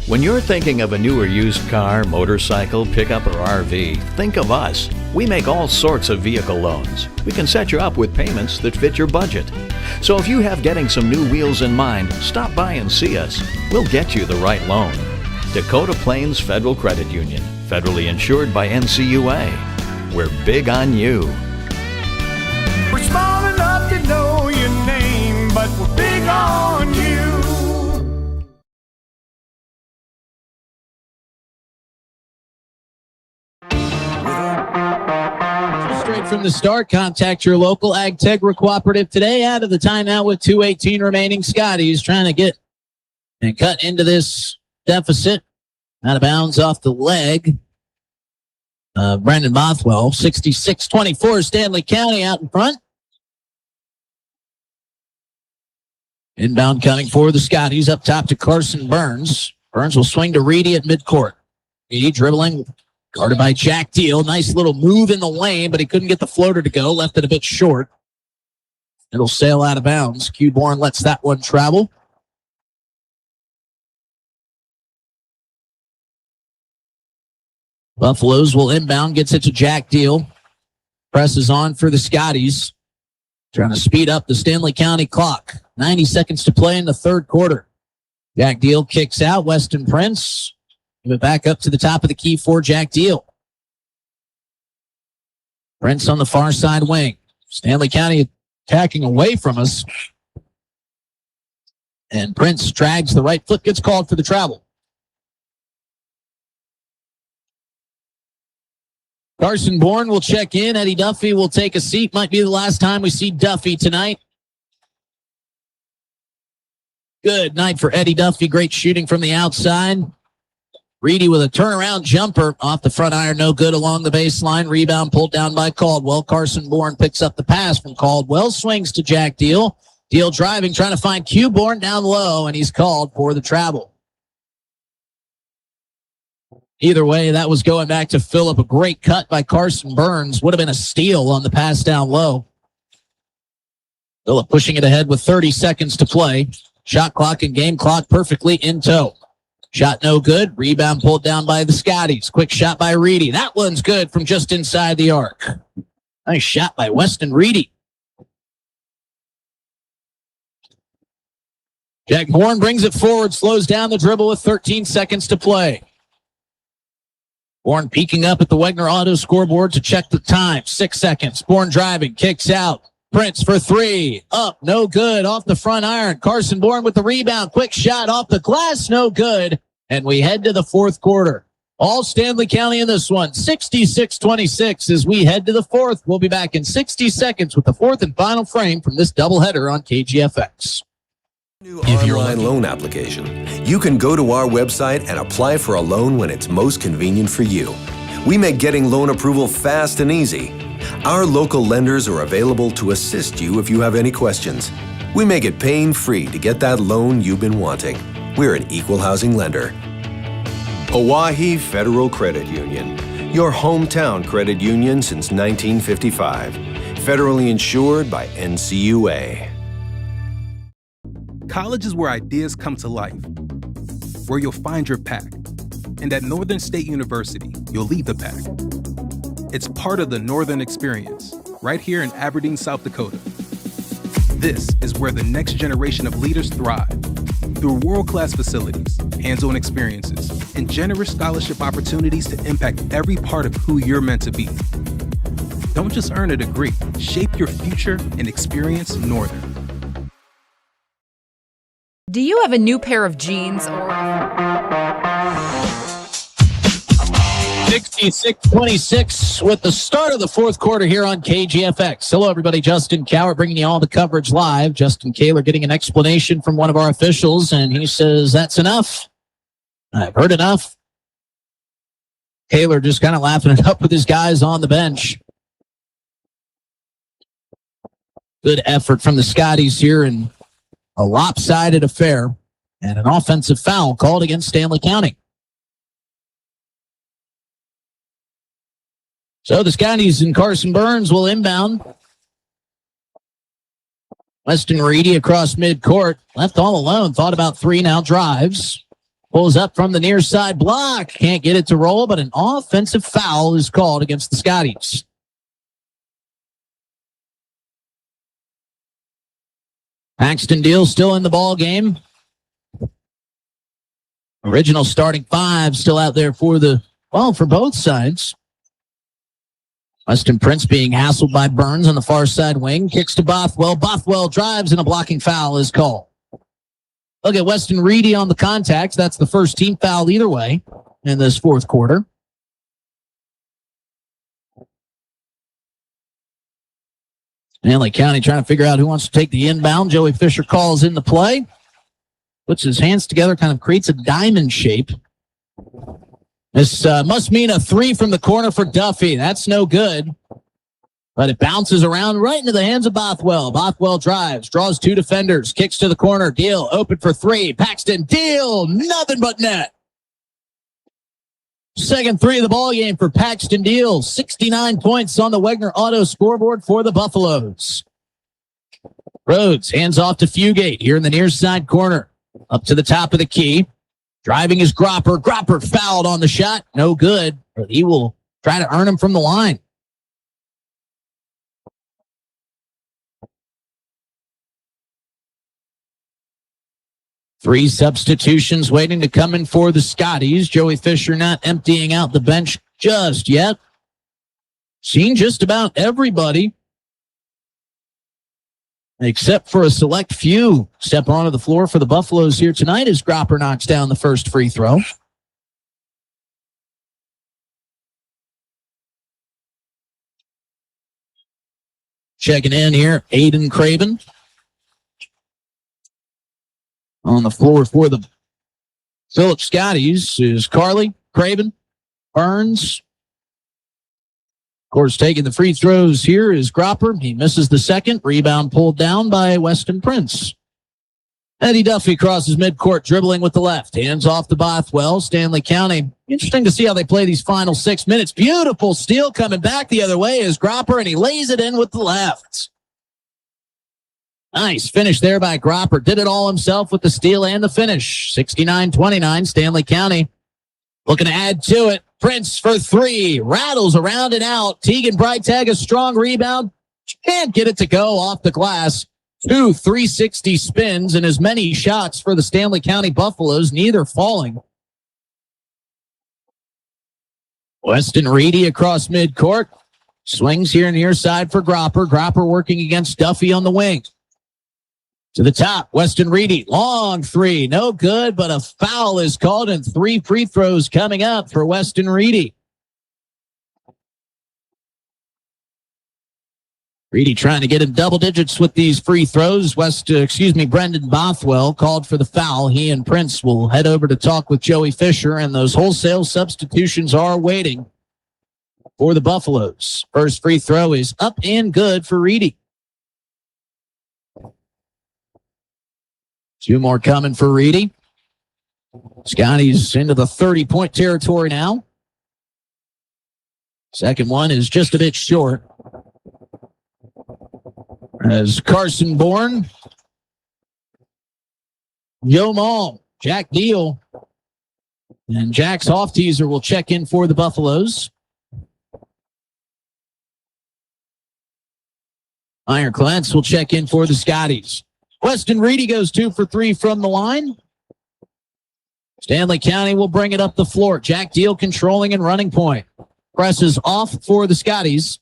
When you're thinking of a new or used car, motorcycle, pickup, or RV, think of us. We make all sorts of vehicle loans. We can set you up with payments that fit your budget. So if you have getting some new wheels in mind, stop by and see us. We'll get you the right loan. Dakota Plains Federal Credit Union, federally insured by NCUA. We're big on you. We're small enough to know your name, but we're big on you. Straight from the start, contact your local AgTegra cooperative today. Out of the timeout with 2:18 remaining. Scotties trying to get and cut into this deficit. Out of bounds off the leg. Brandon Bothwell, 66-24, Stanley County out in front. Inbound coming for the Scotties up top to Carson Burns. Burns will swing to Reedy at midcourt. Reedy dribbling. Guarded by Jack Deal. Nice little move in the lane, but he couldn't get the floater to go. Left it a bit short. It'll sail out of bounds. Q-Born lets that one travel. Buffaloes will inbound. Gets it to Jack Deal. Presses on for the Scotties. Trying to speed up the Stanley County clock. 90 seconds to play in the third quarter. Jack Deal kicks out. Weston Prince. Give it back up to the top of the key for Jack Deal. Prince on the far side wing. Stanley County attacking away from us. And Prince drags the right foot, gets called for the travel. Carson Bourne will check in. Eddie Duffy will take a seat. Might be the last time we see Duffy tonight. Good night for Eddie Duffy. Great shooting from the outside. Reedy with a turnaround jumper off the front iron. No good along the baseline. Rebound pulled down by Caldwell. Carson Bourne picks up the pass from Caldwell. Swings to Jack Deal. Deal driving, trying to find Q Bourne down low, and he's called for the travel. Either way, that was going back to Phillip. A great cut by Carson Burns. Would have been a steal on the pass down low. Phillip pushing it ahead with 30 seconds to play. Shot clock and game clock perfectly in tow. Shot no good. Rebound pulled down by the Scotties. Quick shot by Reedy. That one's good from just inside the arc. Nice shot by Weston Reedy. Jack Bourne brings it forward, slows down the dribble with 13 seconds to play. Bourne peeking up at the Wegner Auto scoreboard to check the time. 6 seconds. Bourne driving, kicks out. Prince for three. Up, no good. Off the front iron. Carson Bourne with the rebound. Quick shot off the glass, no good. And we head to the fourth quarter. All Stanley County in this one. 66-26 as we head to the fourth. We'll be back in 60 seconds with the fourth and final frame from this doubleheader on KGFX. New online loan application. You can go to our website and apply for a loan when it's most convenient for you. We make getting loan approval fast and easy. Our local lenders are available to assist you if you have any questions. We make it pain-free to get that loan you've been wanting. We're an equal housing lender. Oahe Federal Credit Union, your hometown credit union since 1955. Federally insured by NCUA. College is where ideas come to life, where you'll find your pack. And at Northern State University, you'll lead the pack. It's part of the Northern Experience, right here in Aberdeen, South Dakota. This is where the next generation of leaders thrive. Through world-class facilities, hands-on experiences, and generous scholarship opportunities to impact every part of who you're meant to be. Don't just earn a degree, shape your future and experience Northern. Do you have a new pair of jeans or... 66-26 with the start of the fourth quarter here on KGFX. Hello, everybody. Justin Cowart bringing you all the coverage live. Justin Kaler getting an explanation from one of our officials, and he says, that's enough. I've heard enough. Kaler just kind of laughing it up with his guys on the bench. Good effort from the Scotties here, and a lopsided affair, and an offensive foul called against Stanley County. So the Scotties and Carson Burns will inbound. Weston Reedy across midcourt. Left all alone. Thought about three, now drives. Pulls up from the near side block. Can't get it to roll, but an offensive foul is called against the Scotties. Paxton Deal still in the ball game. Original starting five still out there for both sides. Weston Prince being hassled by Burns on the far side wing. Kicks to Bothwell. Bothwell drives, and a blocking foul is called. Look at Weston Reedy on the contact. That's the first team foul either way in this fourth quarter. Stanley County trying to figure out who wants to take the inbound. Joey Fisher calls in the play. Puts his hands together, kind of creates a diamond shape. This must mean a three from the corner for Duffy. That's no good. But it bounces around right into the hands of Bothwell. Bothwell drives, draws two defenders, kicks to the corner. Deal open for three. Paxton Deal, nothing but net. Second three of the ball game for Paxton Deal. 69 points on the Wegner Auto scoreboard for the Buffaloes. Rhodes hands off to Fugate here in the near side corner. Up to the top of the key. Driving is Gropper. Gropper fouled on the shot. No good. But he will try to earn him from the line. Three substitutions waiting to come in for the Scotties. Joey Fisher not emptying out the bench just yet. Seen just about everybody, except for a select few, step onto the floor for the Buffaloes here tonight as Gropper knocks down the first free throw. Checking in here, Aiden Craven. On the floor for the Phillips Scotties is Carly, Craven, Burns. Of course, taking the free throws here is Gropper. He misses the second. Rebound pulled down by Weston Prince. Eddie Duffy crosses midcourt, dribbling with the left. Hands off to Bothwell. Stanley County. Interesting to see how they play these final 6 minutes. Beautiful steal coming back the other way is Gropper, and he lays it in with the left. Nice finish there by Gropper. Did it all himself with the steal and the finish. 69-29, Stanley County looking to add to it. Prince for three. Rattles around and out. Tegan Breitag, a strong rebound. Can't get it to go off the glass. 2 360 spins and as many shots for the Stanley County Buffaloes, neither falling. Weston Reedy across midcourt. Swings here near side for Gropper. Gropper working against Duffy on the wing. To the top, Weston Reedy. Long three. No good, but a foul is called and 3 free throws coming up for Weston Reedy. Reedy trying to get in double digits with these free throws. Brendan Bothwell called for the foul. He and Prince will head over to talk with Joey Fisher, and those wholesale substitutions are waiting for the Buffaloes. First free throw is up and good for Reedy. 2 more coming for Reedy. Scotty's into the 30-point territory now. Second one is just a bit short. As Carson Bourne, Joe Malm, Jack Deal, and Jax Hofteaser will check in for the Buffaloes. Iron Clance will check in for the Scotties. Weston Reedy goes 2 for 3 from the line. Stanley County will bring it up the floor. Jack Deal controlling and running point. Presses off for the Scotties.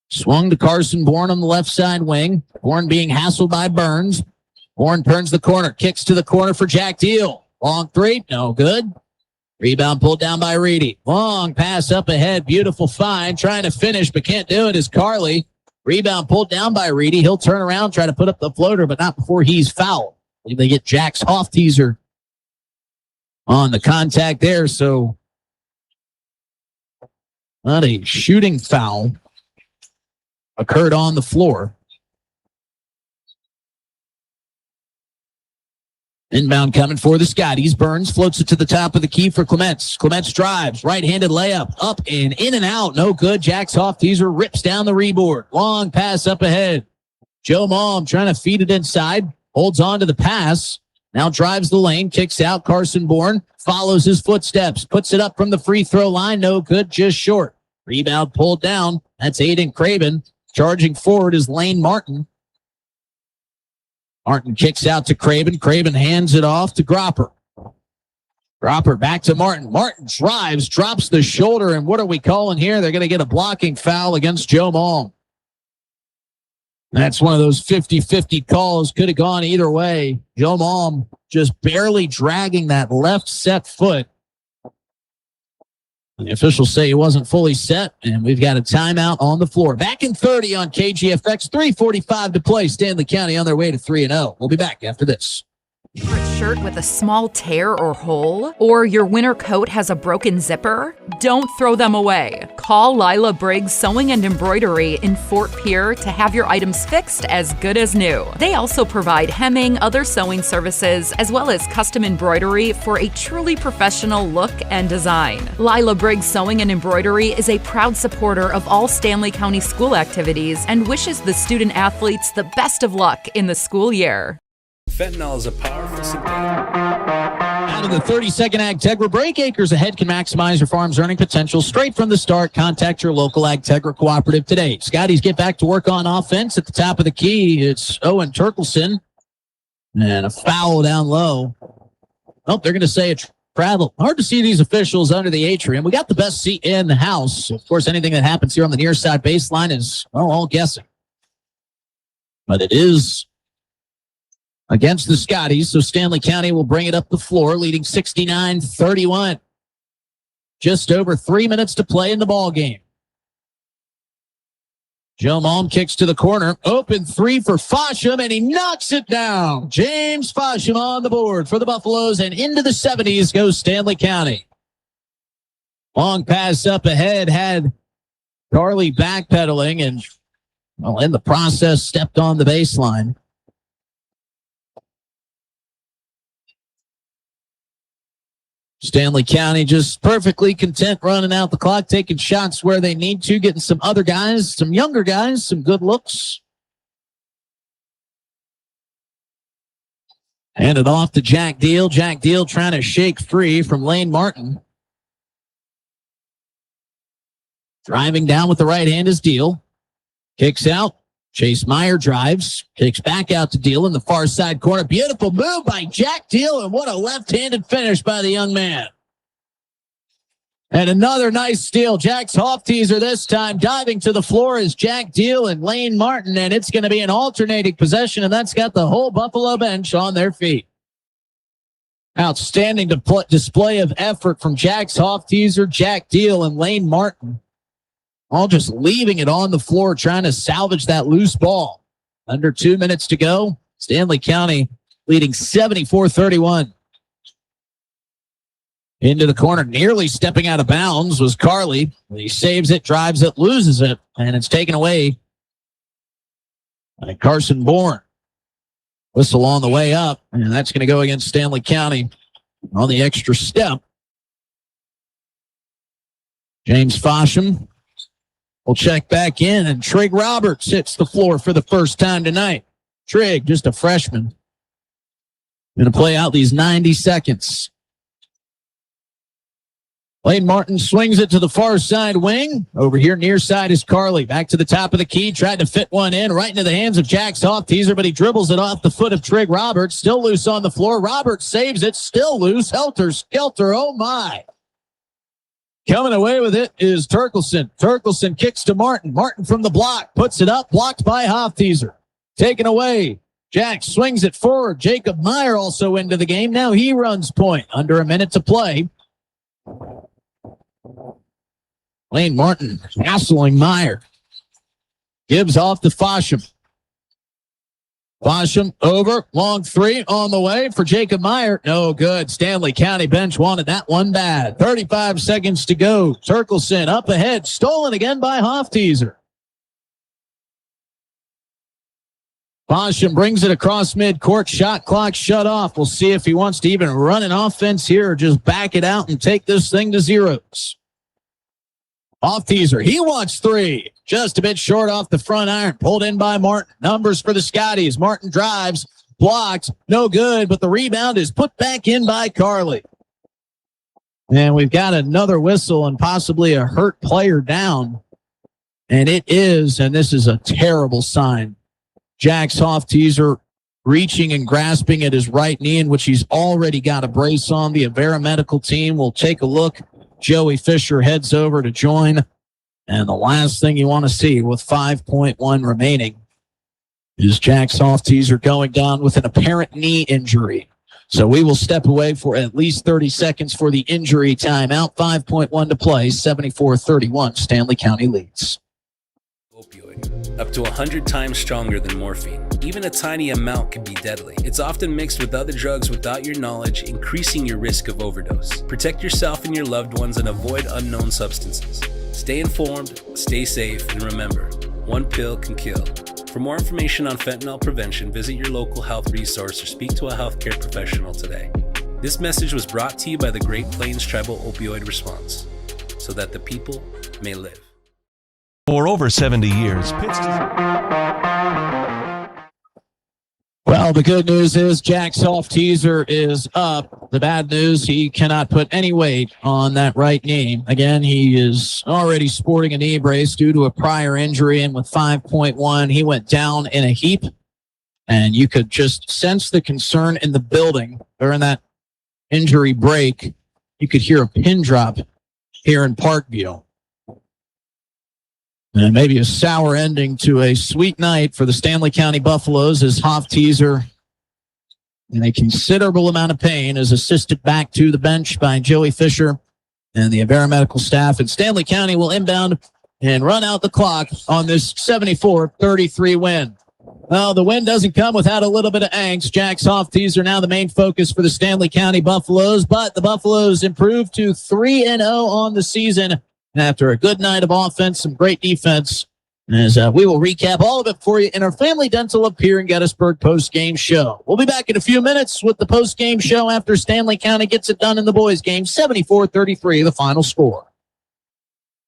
Swung to Carson Bourne on the left side wing. Bourne being hassled by Burns. Bourne turns the corner. Kicks to the corner for Jack Deal. Long three. No good. Rebound pulled down by Reedy. Long pass up ahead. Beautiful find. Trying to finish, but can't do it is Carly. Rebound pulled down by Reedy. He'll turn around, try to put up the floater, but not before he's fouled. They get Jax Hofteaser on the contact there, so not a shooting foul occurred on the floor. Inbound coming for the Scotties. Burns floats it to the top of the key for Clements. Clements drives. Right-handed layup. Up and in and out. No good. Jax Hofteaser rips down the rebound. Long pass up ahead. Joe Malm trying to feed it inside. Holds on to the pass. Now drives the lane. Kicks out. Carson Bourne follows his footsteps. Puts it up from the free throw line. No good. Just short. Rebound pulled down. That's Aiden Craven. Charging forward is Lane Martin. Martin kicks out to Craven. Craven hands it off to Gropper. Gropper back to Martin. Martin drives, drops the shoulder, and what are we calling here? They're going to get a blocking foul against Joe Malm. That's one of those 50-50 calls. Could have gone either way. Joe Malm just barely dragging that left set foot. And the officials say he wasn't fully set, and we've got a timeout on the floor. Back in 30 on KGFX, 3:45 to play. Stanley County on their way to 3-0. We'll be back after this. Favorite shirt with a small tear or hole? Or your winter coat has a broken zipper? Don't throw them away. Call Lila Briggs Sewing and Embroidery in Fort Pierre to have your items fixed as good as new. They also provide hemming, other sewing services, as well as custom embroidery for a truly professional look and design. Lila Briggs Sewing and Embroidery is a proud supporter of all Stanley County school activities and wishes the student athletes the best of luck in the school year. Fentanyl is a powerful synthetic. Out of the 30-second AgTegra break, acres ahead can maximize your farm's earning potential straight from the start. Contact your local AgTegra cooperative today. Scotties get back to work on offense at the top of the key. It's Owen Turkelson. And a foul down low. Oh, they're going to say a travel. Hard to see these officials under the atrium. We got the best seat in the house. Of course, anything that happens here on the near side baseline is, well, all guessing. But it is against the Scotties, so Stanley County will bring it up the floor, leading 69-31. Just over 3 minutes to play in the ball game. Joe Malm kicks to the corner. Open three for Fosham, and he knocks it down. James Fosham on the board for the Buffaloes, and into the 70s goes Stanley County. Long pass up ahead had Carly backpedaling, and well, in the process, stepped on the baseline. Stanley County just perfectly content running out the clock, taking shots where they need to, getting some other guys, some younger guys, some good looks. Hand it off to Jack Deal. Jack Deal trying to shake free from Lane Martin. Driving down with the right hand is Deal. Kicks out. Chase Meyer drives. Kicks back out to Deal in the far side corner. Beautiful move by Jack Deal, and what a left-handed finish by the young man. And another nice steal. Jack's off teaser this time. Diving to the floor is Jack Deal and Lane Martin, and it's going to be an alternating possession, and that's got the whole Buffalo bench on their feet. Outstanding display of effort from Jack's off teaser, Jack Deal, and Lane Martin. All just leaving it on the floor, trying to salvage that loose ball. Under 2 minutes to go. Stanley County leading 74-31. Into the corner, nearly stepping out of bounds was Carly. He saves it, drives it, loses it, and it's taken away by Carson Bourne. Whistle on the way up, and that's going to go against Stanley County on the extra step. James Fosham will check back in, and Trig Roberts hits the floor for the first time tonight. Trig, just a freshman, going to play out these 90 seconds. Lane Martin swings it to the far side wing. Over here near side is Carly. Back to the top of the key, tried to fit one in right into the hands of Jack's off teaser, but he dribbles it off the foot of Trig Roberts. Still loose on the floor. Roberts saves it, still loose. Helter skelter, oh my. Coming away with it is Turkelson. Turkelson kicks to Martin. Martin from the block, puts it up, blocked by Hofteaser. Taken away. Jack swings it forward. Jacob Meyer also into the game. Now he runs point. Under a minute to play. Lane Martin hassling Meyer. Gives off to Fosham. Fosham over, long three on the way for Jacob Meyer. No good. Stanley County bench wanted that one bad. 35 seconds to go. Turkelson up ahead, stolen again by Hofteaser. Fosham brings it across midcourt. Shot clock shut off. We'll see if he wants to even run an offense here or just back it out and take this thing to zeros. Hofteaser, he wants three. Just a bit short off the front iron. Pulled in by Martin. Numbers for the Scotties. Martin drives, blocks, no good, but the rebound is put back in by Carly. And we've got another whistle and possibly a hurt player down. And it is, and this is a terrible sign, Jack's Hofteaser reaching and grasping at his right knee, in which he's already got a brace on. The Avera medical team will take a look. Joey Fisher heads over to join. And the last thing you want to see with 5.1 remaining is Jack's Hofteaser going down with an apparent knee injury. So we will step away for at least 30 seconds for the injury timeout. 5.1 to play, 74-31. Stanley County leads. Opioid, up to 100 times stronger than morphine. Even a tiny amount can be deadly. It's often mixed with other drugs without your knowledge, increasing your risk of overdose. Protect yourself and your loved ones and avoid unknown substances. Stay informed, stay safe, and remember, one pill can kill. For more information on fentanyl prevention, visit your local health resource or speak to a healthcare professional today. This message was brought to you by the Great Plains Tribal Opioid Response, so that the people may live. For over 70 years, Well, the good news is Jack's Hofteaser is up. The bad news, he cannot put any weight on that right knee. Again, he is already sporting a knee brace due to a prior injury, and with 5.1, he went down in a heap, and you could just sense the concern in the building during that injury break. You could hear a pin drop here in Parkview. And maybe a sour ending to a sweet night for the Stanley County Buffaloes as Hofteaser, in a considerable amount of pain, is assisted back to the bench by Joey Fisher and the Avera medical staff. And Stanley County will inbound and run out the clock on this 74-33 win. Well, the win doesn't come without a little bit of angst. Jack Softies are now the main focus for the Stanley County Buffaloes, but the Buffaloes improved to 3-0 on the season after a good night of offense, some great defense. As we will recap all of it for you in our Family Dental Up Here in Gettysburg post-game show. We'll be back in a few minutes with the post-game show after Stanley County gets it done in the boys' game, 74-33, the final score.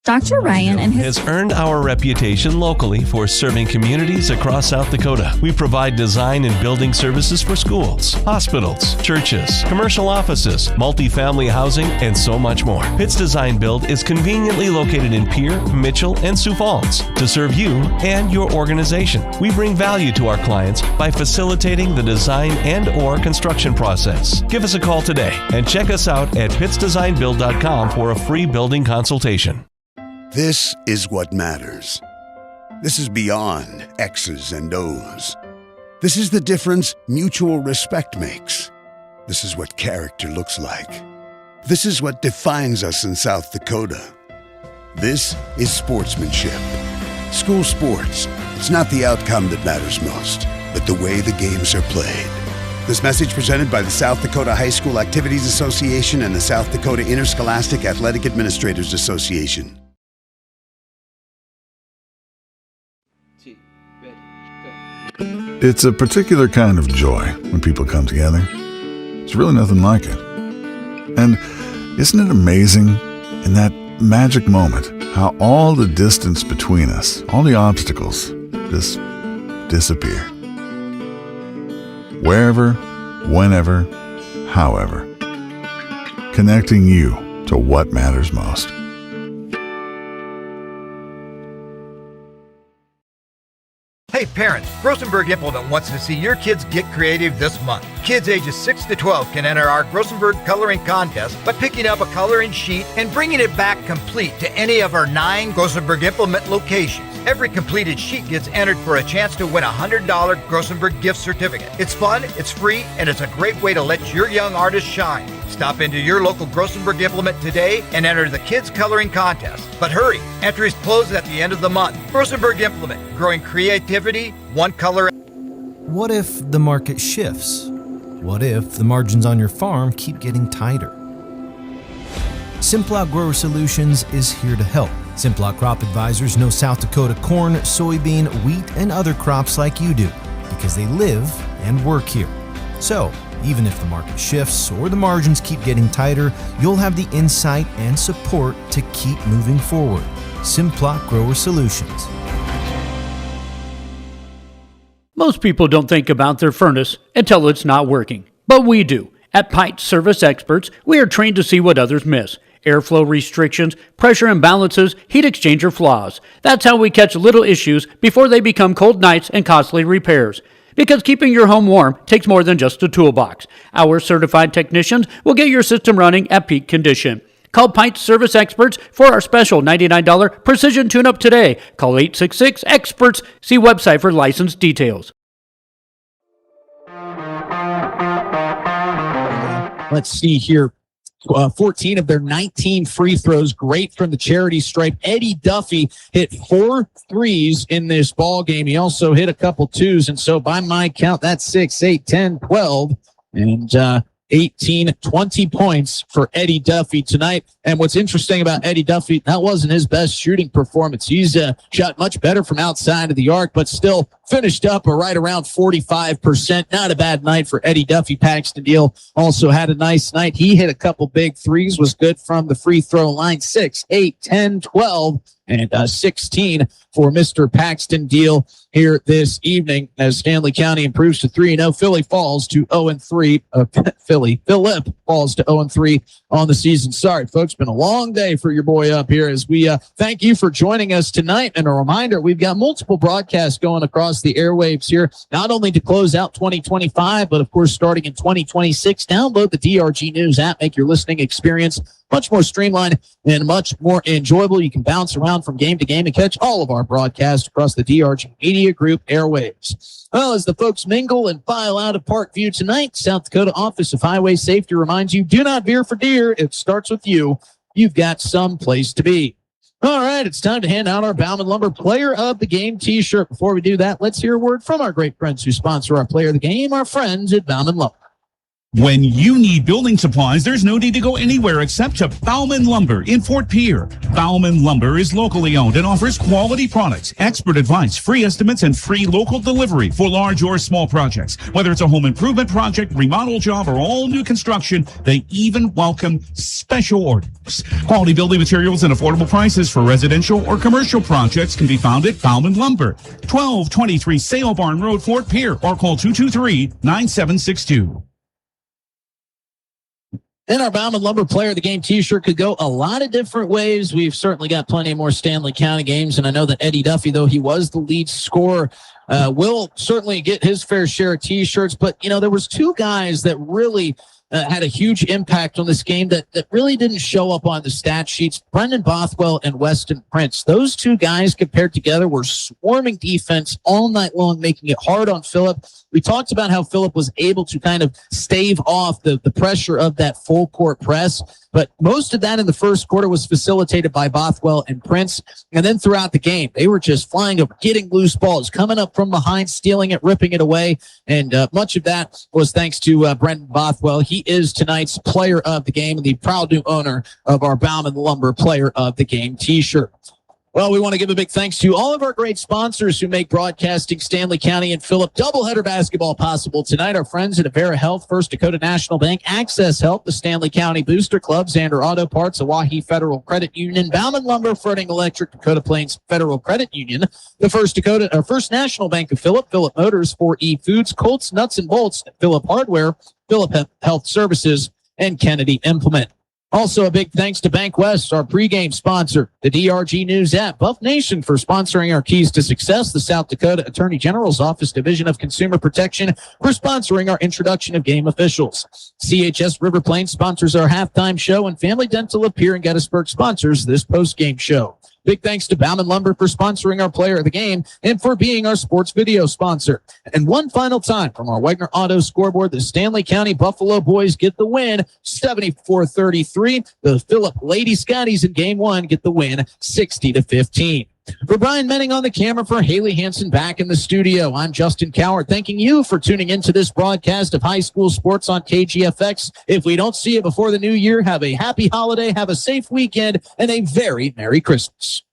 Dr. Ryan and his has earned our reputation locally for serving communities across South Dakota. We provide design and building services for schools, hospitals, churches, commercial offices, multifamily housing, and so much more. Pitt's Design Build is conveniently located in Pierre, Mitchell, and Sioux Falls to serve you and your organization. We bring value to our clients by facilitating the design and or construction process. Give us a call today and check us out at pittsdesignbuild.com for a free building consultation. This is what matters. This is beyond X's and O's. This is the difference mutual respect makes. This is what character looks like. This is what defines us in South Dakota. This is sportsmanship. School sports, it's not the outcome that matters most, but the way the games are played. This message presented by the South Dakota High School Activities Association and the South Dakota Interscholastic Athletic Administrators Association. It's a particular kind of joy when people come together. There's really nothing like it. And isn't it amazing in that magic moment how all the distance between us, all the obstacles, just disappear? Wherever, whenever, however. Connecting you to what matters most. Hey parents, Grossenberg Implement wants to see your kids get creative this month. Kids ages 6 to 12 can enter our Grossenberg Coloring Contest by picking up a coloring sheet and bringing it back complete to any of our 9 Grossenberg Implement locations. Every completed sheet gets entered for a chance to win a $100 Grossenberg gift certificate. It's fun, it's free, and it's a great way to let your young artist shine. Stop into your local Grossenberg Implement today and enter the Kids Coloring Contest. But hurry, entries close at the end of the month. Grossenberg Implement, growing creativity, one color. What if the market shifts? What if the margins on your farm keep getting tighter? Simplot Grower Solutions is here to help. Simplot Crop Advisors know South Dakota corn, soybean, wheat, and other crops like you do because they live and work here. So, even if the market shifts or the margins keep getting tighter, you'll have the insight and support to keep moving forward. Simplot Grower Solutions. Most people don't think about their furnace until it's not working, but we do. At Pipe Service Experts, we are trained to see what others miss. Airflow restrictions, pressure imbalances, heat exchanger flaws. That's how we catch little issues before they become cold nights and costly repairs. Because keeping your home warm takes more than just a toolbox. Our certified technicians will get your system running at peak condition. Call Pipe Service Experts for our special $99 precision tune-up today. Call 866-EXPERTS. See website for license details. Let's see here. 14 of their 19 free throws, great from the charity stripe. Eddie Duffy hit 4 threes in this ball game. He also hit a couple twos, and so by my count, that's 6, 8, 10, 12, and 18, 20 points for Eddie Duffy tonight. And what's interesting about Eddie Duffy, that wasn't his best shooting performance. He's shot much better from outside of the arc, but still finished up right around 45%. Not a bad night for Eddie Duffy. Paxton Deal also had a nice night. He hit a couple big threes, was good from the free throw line. 6, 8, 10, 12, and 16 for Mr. Paxton Deal here this evening as Stanley County improves to 3-0. Philip falls to 0-3. Philip falls to 0-3 on the season. Sorry, folks, been a long day for your boy up here as we thank you for joining us tonight. And a reminder, we've got multiple broadcasts going across the airwaves here, not only to close out 2025, but of course, starting in 2026. Download the DRG News app, make your listening experience much more streamlined and much more enjoyable. You can bounce around from game to game and catch all of our broadcasts across the DRG Media Group airwaves. Well, as the folks mingle and file out of Parkview tonight, South Dakota Office of Highway Safety reminds you, do not veer for deer. It starts with you. You've got some place to be. All right, it's time to hand out our Bauman Lumber Player of the Game t-shirt. Before we do that, let's hear a word from our great friends who sponsor our Player of the Game, our friends at Bauman Lumber. When you need building supplies, there's no need to go anywhere except to Bauman Lumber in Fort Pierre. Bauman Lumber is locally owned and offers quality products, expert advice, free estimates, and free local delivery for large or small projects. Whether it's a home improvement project, remodel job, or all new construction, they even welcome special orders. Quality building materials and affordable prices for residential or commercial projects can be found at Bauman Lumber, 1223 Sale Barn Road, Fort Pierre, or call 223-9762. And our Bauman Lumber Player of the Game t-shirt could go a lot of different ways. We've certainly got plenty more Stanley County games, and I know that Eddie Duffy, though he was the lead scorer, will certainly get his fair share of t-shirts. But, there was two guys that really had a huge impact on this game that really didn't show up on the stat sheets. Brendan Bothwell and Weston Prince. Those two guys compared together were swarming defense all night long, making it hard on Phillip. We talked about how Phillip was able to kind of stave off the pressure of that full court press, but most of that in the first quarter was facilitated by Bothwell and Prince. And then throughout the game, they were just flying over, getting loose balls, coming up from behind, stealing it, ripping it away. And much of that was thanks to Brendan Bothwell. He is tonight's Player of the Game and the proud new owner of our Bauman Lumber Player of the Game t-shirt. Well, we want to give a big thanks to all of our great sponsors who make broadcasting Stanley County and Phillip doubleheader basketball possible tonight. Our friends at Avera Health, First Dakota National Bank, Access Health, the Stanley County Booster Club, Xander Auto Parts, Oahe Federal Credit Union, Bauman Lumber, Ferding Electric, Dakota Plains Federal Credit Union, the First National Bank of Phillip, Phillip Motors, 4E Foods, Colts Nuts and Bolts, Phillip Hardware, Phillip Health Services, and Kennedy Implement. Also, a big thanks to Bank West, our pregame sponsor, the DRG News app, Buff Nation for sponsoring our Keys to Success, the South Dakota Attorney General's Office Division of Consumer Protection for sponsoring our introduction of game officials. CHS River Plains sponsors our halftime show, and Family Dental of Pierre and Gettysburg sponsors this post-game show. Big thanks to Bauman Lumber for sponsoring our Player of the Game and for being our sports video sponsor. And one final time from our Wagner Auto scoreboard, the Stanley County Buffalo Boys get the win 74-33. The Phillip Lady Scotties in Game 1 get the win 60-15. For Brian Menning on the camera, for Haley Hansen back in the studio, I'm Justin Coward, thanking you for tuning into this broadcast of high school sports on KGFX. If we don't see you before the new year, have a happy holiday, have a safe weekend, and a very Merry Christmas.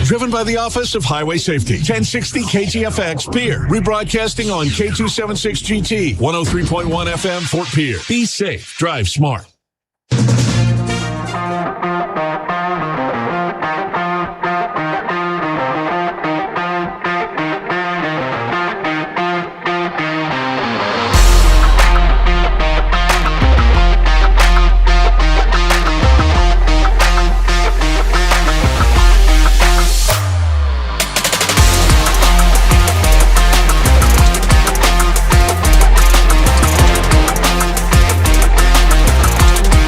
Driven by the Office of Highway Safety. 1060 KGFX Pierre. Rebroadcasting on K276GT. 103.1 FM Fort Pierre. Be safe. Drive smart.